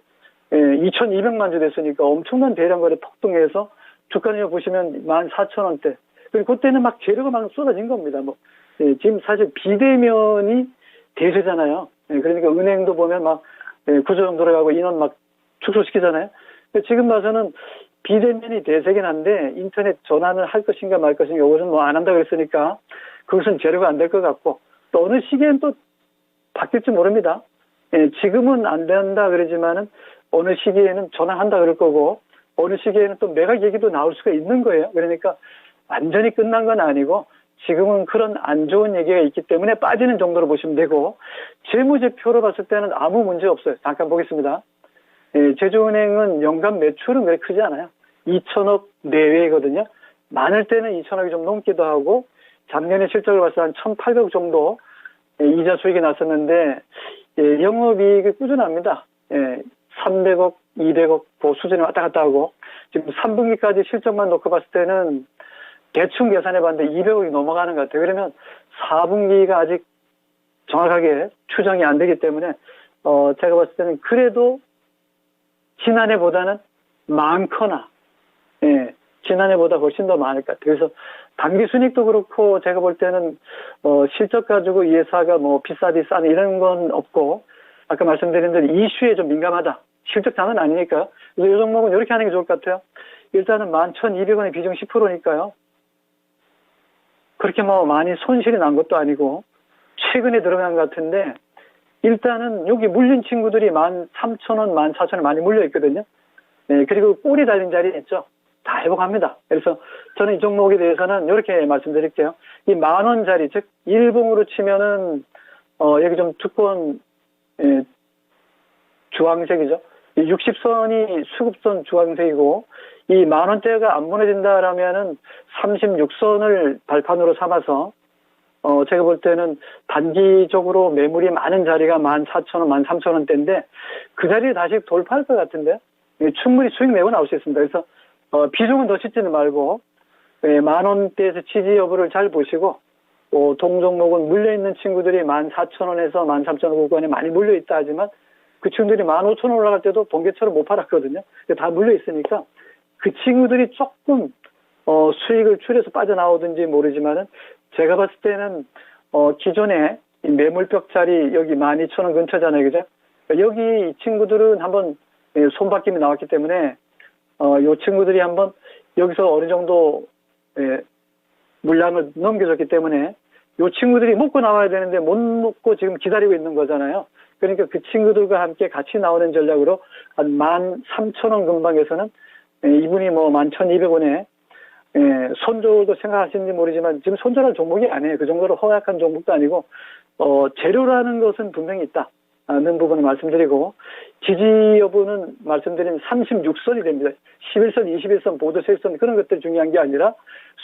2,200만 주 됐으니까 엄청난 대량 거래 폭등해서 주가를 보시면 14,000원대. 그리고 그때는 막 재료가 막 쏟아진 겁니다. 뭐 지금 사실 비대면이 대세잖아요. 그러니까 은행도 보면 막 구조조정 들어가고 인원 막 축소시키잖아요. 지금 봐서는 비대면이 대세긴 한데 인터넷 전환을 할 것인가 말 것인가 이것은 뭐 안 한다 그랬으니까 그것은 재료가 안 될 것 같고 또 어느 시기엔 또 바뀔지 모릅니다. 지금은 안 된다 그러지만은 어느 시기에는 전환한다 그럴 거고 어느 시기에는 또 매각 얘기도 나올 수가 있는 거예요. 그러니까 완전히 끝난 건 아니고 지금은 그런 안 좋은 얘기가 있기 때문에 빠지는 정도로 보시면 되고 재무제표로 봤을 때는 아무 문제 없어요. 잠깐 보겠습니다. 제주은행은 연간 매출은 그렇게 크지 않아요. 2천억 내외거든요. 많을 때는 2천억이 좀 넘기도 하고 작년에 실적을 봤을 때 한 1,800억 정도 이자 수익이 났었는데 영업이익이 꾸준합니다. 300억, 200억 그 수준에 왔다 갔다 하고 지금 3분기까지 실적만 놓고 봤을 때는 대충 계산해 봤는데 200억이 넘어가는 것 같아요. 그러면 4분기가 아직 정확하게 추정이 안 되기 때문에 제가 봤을 때는 그래도 지난해보다는 많거나 지난해보다 훨씬 더 많을 것 같아요. 그래서 당기 순이익도 그렇고 제가 볼 때는 실적 가지고 이 회사가 뭐 비싸디 싸니 이런 건 없고 아까 말씀드린 대로 이슈에 좀 민감하다. 실적장은 아니니까요. 그래서 이 종목은 이렇게 하는 게 좋을 것 같아요. 일단은 11,200원의 비중 10%니까요. 그렇게 뭐 많이 손실이 난 것도 아니고 최근에 들어간 것 같은데 일단은 여기 물린 친구들이 13,000원, 14,000원 많이 물려 있거든요. 그리고 꼬리 달린 자리 있죠. 다 회복합니다. 그래서 저는 이 종목에 대해서는 이렇게 말씀드릴게요. 이 10,000원짜리, 즉 일봉으로 치면은 여기 좀 두꺼운 주황색이죠. 이 60선이 수급선 주황색이고 이 10,000원대가 안 무너진다라면은 36선을 발판으로 삼아서 제가 볼 때는 단기적으로 매물이 많은 자리가 14,000원, 13,000원대인데 그 자리를 다시 돌파할 것 같은데 충분히 수익 내고 나올 수 있습니다. 그래서 비중은 더 씻지는 말고 10,000원대에서 지지 여부를 잘 보시고 동종목은 물려있는 친구들이 14,000원에서 13,000원 구간에 많이 물려있다 하지만 그 친구들이 15,000원 올라갈 때도 번개처럼 못 팔았거든요. 다 물려있으니까 그 친구들이 조금 수익을 줄여서 빠져나오든지 모르지만은 제가 봤을 때는 기존에 이 매물벽 자리 여기 12,000원 근처잖아요. 그죠? 여기 이 친구들은 한번 손바뀜이 나왔기 때문에 이 친구들이 한번 여기서 어느 정도 물량을 넘겨줬기 때문에 이 친구들이 먹고 나와야 되는데 못 먹고 지금 기다리고 있는 거잖아요. 그러니까 그 친구들과 함께 같이 나오는 전략으로 한 13,000원 근방에서는 이분이 뭐 11,200원에 손절도 생각하시는지 모르지만 지금 손절할 종목이 아니에요. 그 정도로 허약한 종목도 아니고 재료라는 것은 분명히 있다는 부분을 말씀드리고 지지 여부는 말씀드린 36선이 됩니다. 11선, 21선, 보드 세선 그런 것들이 중요한 게 아니라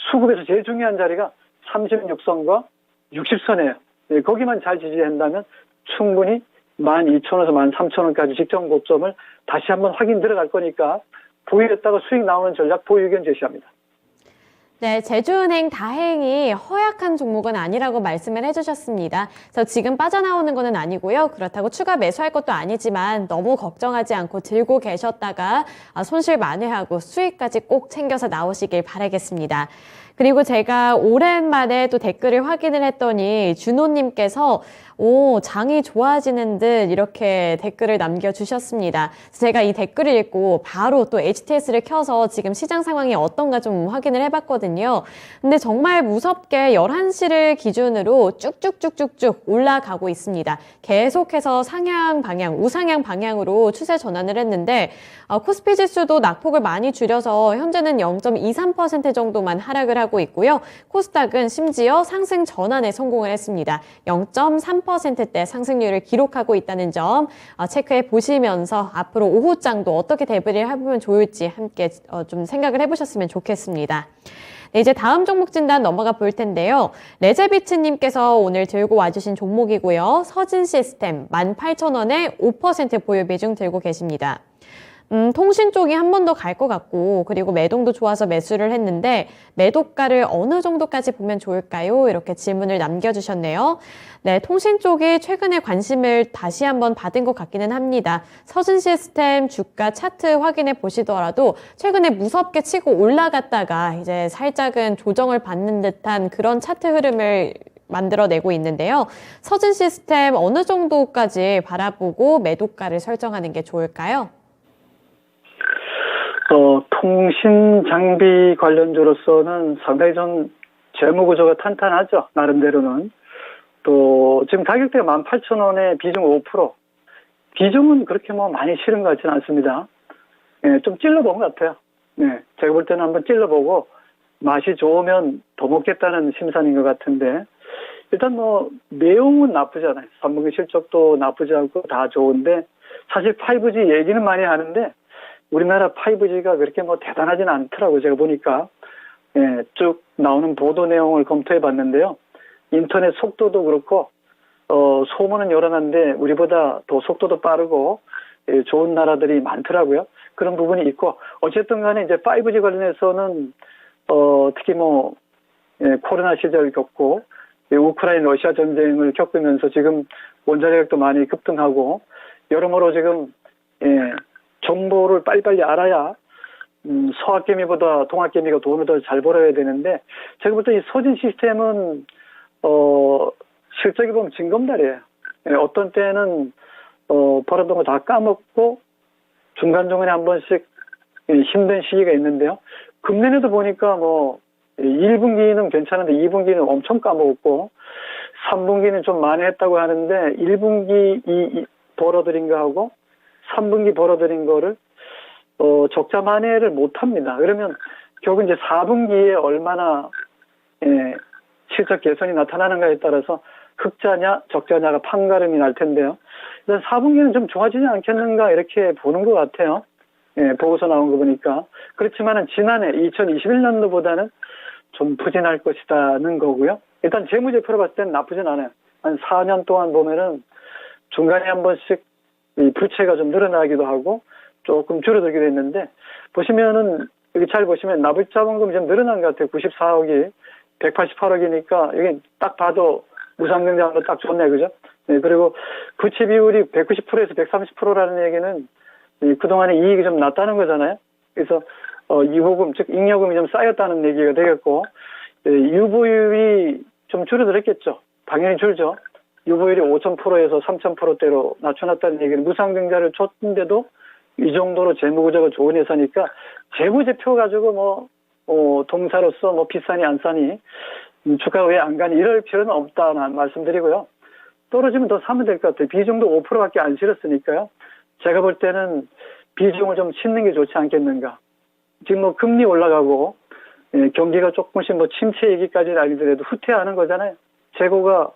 수급에서 제일 중요한 자리가 36선과 60선이에요. 거기만 잘 지지한다면 충분히 12,000원에서 13,000원까지 직전 고점을 다시 한번 확인 들어갈 거니까 보유했다가 수익 나오는 전략 보유 의견 제시합니다. 네, 제주은행 다행히 허약한 종목은 아니라고 말씀을 해주셨습니다. 그래서 지금 빠져나오는 것은 아니고요. 그렇다고 추가 매수할 것도 아니지만 너무 걱정하지 않고 들고 계셨다가 손실 만회하고 수익까지 꼭 챙겨서 나오시길 바라겠습니다. 그리고 제가 오랜만에 또 댓글을 확인을 했더니 준호님께서 오, 장이 좋아지는 듯 이렇게 댓글을 남겨주셨습니다. 제가 이 댓글을 읽고 바로 또 HTS를 켜서 지금 시장 상황이 어떤가 좀 확인을 해봤거든요. 근데 정말 무섭게 11시를 기준으로 쭉쭉쭉쭉쭉 올라가고 있습니다. 계속해서 상향 방향, 우상향 방향으로 추세 전환을 했는데 코스피 지수도 낙폭을 많이 줄여서 현재는 0.23% 정도만 하락을 하고 있고요. 코스닥은 심지어 상승 전환에 성공을 했습니다. 0.3%대 상승률을 기록하고 있다는 점 체크해 보시면서 앞으로 오후장도 어떻게 대비를 해보면 좋을지 함께 좀 생각을 해보셨으면 좋겠습니다. 네, 이제 다음 종목 진단 넘어가 볼 텐데요. 레제비츠님께서 오늘 들고 와주신 종목이고요. 서진시스템 18,000원에 5% 보유 비중 들고 계십니다. 통신 쪽이 한 번 더 갈 것 같고, 그리고 매동도 좋아서 매수를 했는데 매도가를 어느 정도까지 보면 좋을까요? 이렇게 질문을 남겨주셨네요. 네, 통신 쪽이 최근에 관심을 다시 한번 받은 것 같기는 합니다. 서진시스템 주가 차트 확인해 보시더라도 최근에 무섭게 치고 올라갔다가 이제 살짝은 조정을 받는 듯한 그런 차트 흐름을 만들어내고 있는데요. 서진시스템 어느 정도까지 바라보고 매도가를 설정하는 게 좋을까요? 통신 장비 관련주로서는 상당히 좀 재무 구조가 탄탄하죠. 나름대로는. 또 지금 가격대가 18,000원에 비중 5%. 비중은 그렇게 뭐 많이 실은 것 같지는 않습니다. 예, 좀 찔러본 것 같아요. 네, 제가 볼 때는 한번 찔러보고 맛이 좋으면 더 먹겠다는 심산인 것 같은데, 일단 뭐 내용은 나쁘지 않아요. 3분기 실적도 나쁘지 않고 다 좋은데, 사실 5G 얘기는 많이 하는데 우리나라 5G가 그렇게 뭐 대단하진 않더라고요. 제가 보니까. 예, 쭉 나오는 보도 내용을 검토해 봤는데요. 인터넷 속도도 그렇고, 소문은 요란한데 우리보다 더 속도도 빠르고, 예, 좋은 나라들이 많더라고요. 그런 부분이 있고, 어쨌든 간에 이제 5G 관련해서는, 특히 뭐, 예, 코로나 시절을 겪고, 예, 우크라이나 러시아 전쟁을 겪으면서 지금 원자재 가격도 많이 급등하고, 여러모로 지금, 예, 정보를 빨리빨리 알아야 서학개미보다 동학개미가 돈을 더 잘 벌어야 되는데, 제가 볼 때 이 서진 시스템은 실적이 보면 징검다리예요. 예, 어떤 때는 벌었던 거 다 까먹고 중간중간에 한 번씩 힘든 시기가 있는데요. 금년에도 보니까 뭐 1분기는 괜찮은데 2분기는 엄청 까먹었고 3분기는 좀 많이 했다고 하는데 1분기 벌어들인 거하고 3분기 벌어들인 거를 적자 만회를 못합니다. 그러면 결국 이제 4분기에 얼마나 실적 개선이 나타나는가에 따라서 흑자냐 적자냐가 판가름이 날 텐데요. 일단 4분기는 좀 좋아지지 않겠는가 이렇게 보는 것 같아요. 예, 보고서 나온 거 보니까. 그렇지만은 지난해 2021년도보다는 좀 부진할 것이라는 거고요. 일단 재무제표로 봤을 때는 나쁘진 않아요. 한 4년 동안 보면은 중간에 한 번씩 이 부채가 좀 늘어나기도 하고 조금 줄어들기도 했는데, 보시면은 여기 잘 보시면 납입자본금이 좀 늘어난 것 같아요. 94억이 188억이니까 여기 딱 봐도 무상증자로 딱 좋네, 그죠? 네, 그리고 부채 비율이 190%에서 130%라는 얘기는 그동안에 이익이 좀 낮다는 거잖아요. 그래서 유보금, 즉 잉여금이 좀 쌓였다는 얘기가 되겠고, 유보율이 좀 줄어들었겠죠. 당연히 줄죠. 유보율이 5,000%에서 3,000%대로 낮춰놨다는 얘기는 무상증자를 줬는데도 이 정도로 재무구조가 좋은 회사니까 재무제표 가지고 동사로서 비싸니 안 싸니 주가가 왜 안 가니 이럴 필요는 없다는 말씀드리고요. 떨어지면 더 사면 될 것 같아요. 비중도 5%밖에 안 실었으니까요. 제가 볼 때는 비중을 좀 싣는 게 좋지 않겠는가. 지금 금리 올라가고 경기가 조금씩 침체 얘기까지는 아니더라도 후퇴하는 거잖아요. 재고가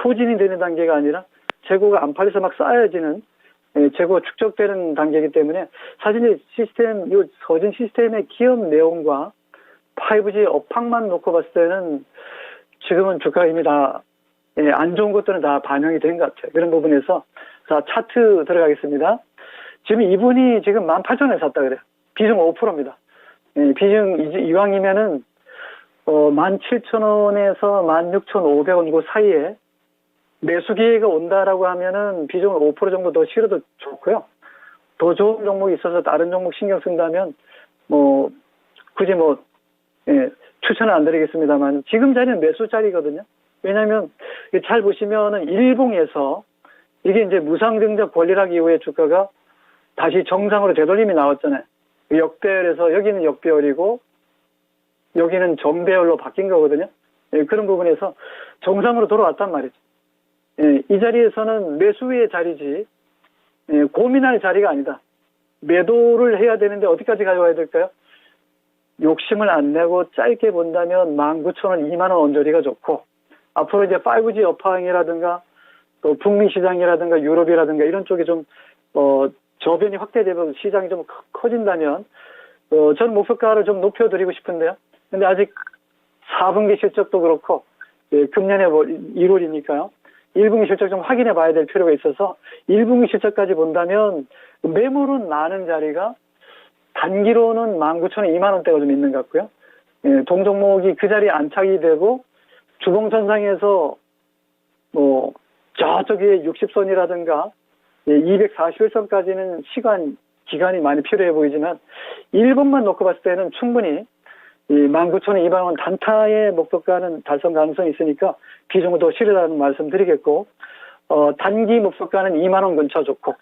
소진이 되는 단계가 아니라 재고가 안 팔려서 막 쌓여지는 재고가 축적되는 단계이기 때문에 사실 시스템, 이 서진 시스템의 기업 내용과 5G 업황만 놓고 봤을 때는 지금은 주가가 이미 다 안 좋은 것들은 다 반영이 된 것 같아요. 그런 부분에서 자, 차트 들어가겠습니다. 지금 이분이 지금 18,000원에 샀다 그래요. 비중 5%입니다. 비중 이왕이면은 17,000원에서 16,500원 그 사이에 매수 기회가 온다라고 하면은 비중을 5% 정도 더 실어도 좋고요. 더 좋은 종목이 있어서 다른 종목 신경 쓴다면 굳이 추천은 안 드리겠습니다만 지금 자리는 매수 자리거든요. 왜냐하면 잘 보시면은 일봉에서 이게 이제 무상증자 권리락 이후에 주가가 다시 정상으로 되돌림이 나왔잖아요. 역배열에서 여기는 역배열이고 여기는 전배열로 바뀐 거거든요. 예, 그런 부분에서 정상으로 돌아왔단 말이죠. 예, 이 자리에서는 매수의 자리지 예, 고민할 자리가 아니다. 매도를 해야 되는데 어디까지 가져와야 될까요? 욕심을 안 내고 짧게 본다면 19,000원, 2만원 언저리가 좋고 앞으로 이제 5G 업황이라든가 또 북미 시장이라든가 유럽이라든가 이런 쪽이 좀 저변이 확대되고 시장이 좀 커진다면 저는 목표가를 좀 높여드리고 싶은데요. 근데 아직 4분기 실적도 그렇고 예, 금년에 1월이니까요. 1분기 실적 좀 확인해 봐야 될 필요가 있어서 1분기 실적까지 본다면 매물은 많은 자리가 단기로는 19,000원, 2만원대가 좀 있는 것 같고요. 예, 동종목이 그 자리에 안착이 되고 주봉선상에서 저쪽에 60선이라든가 241선까지는 기간이 많이 필요해 보이지만 1번만 놓고 봤을 때는 충분히 19,000원, 2만원 단타의 목표가는 달성 가능성이 있으니까 비중을 더 실으라는 말씀 드리겠고 단기 목표가는 2만원 근처 좋고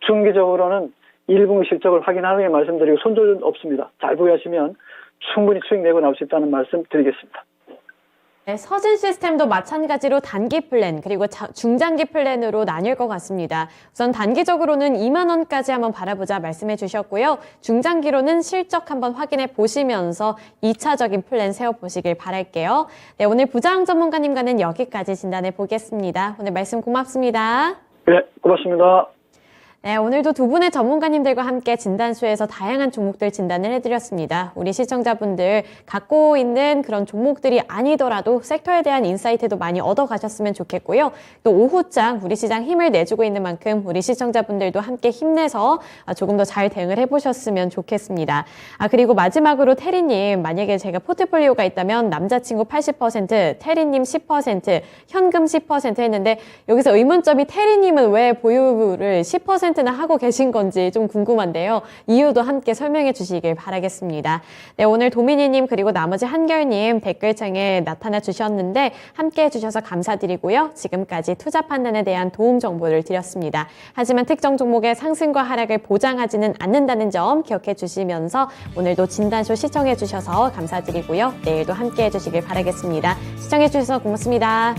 중기적으로는 1분기 실적을 확인하는 게 말씀드리고 손절 없습니다. 잘 보유하시면 충분히 수익 내고 나올 수 있다는 말씀 드리겠습니다. 네, 서진 시스템도 마찬가지로 단기 플랜 그리고 중장기 플랜으로 나뉠 것 같습니다. 우선 단기적으로는 2만 원까지 한번 바라보자 말씀해 주셨고요. 중장기로는 실적 한번 확인해 보시면서 2차적인 플랜 세워보시길 바랄게요. 네, 오늘 부장 전문가님과는 여기까지 진단해 보겠습니다. 오늘 말씀 고맙습니다. 네, 고맙습니다. 네, 오늘도 두 분의 전문가님들과 함께 진단쇼에서 다양한 종목들 진단을 해드렸습니다. 우리 시청자분들 갖고 있는 그런 종목들이 아니더라도 섹터에 대한 인사이트도 많이 얻어가셨으면 좋겠고요. 또 오후장 우리 시장 힘을 내주고 있는 만큼 우리 시청자분들도 함께 힘내서 조금 더 잘 대응을 해보셨으면 좋겠습니다. 그리고 마지막으로 테리님, 만약에 제가 포트폴리오가 있다면 남자친구 80%, 테리님 10%, 현금 10% 했는데 여기서 의문점이 테리님은 왜 보유를 10%나 하고 계신 건지 좀 궁금한데요. 이유도 함께 설명해 주시길 바라겠습니다. 네, 오늘 도미니님 그리고 나머지 한결님 댓글창에 나타나 주셨는데 함께 해주셔서 감사드리고요. 지금까지 투자 판단에 대한 도움 정보를 드렸습니다. 하지만 특정 종목의 상승과 하락을 보장하지는 않는다는 점 기억해 주시면서 오늘도 진단쇼 시청해 주셔서 감사드리고요. 내일도 함께 해주시길 바라겠습니다. 시청해 주셔서 고맙습니다.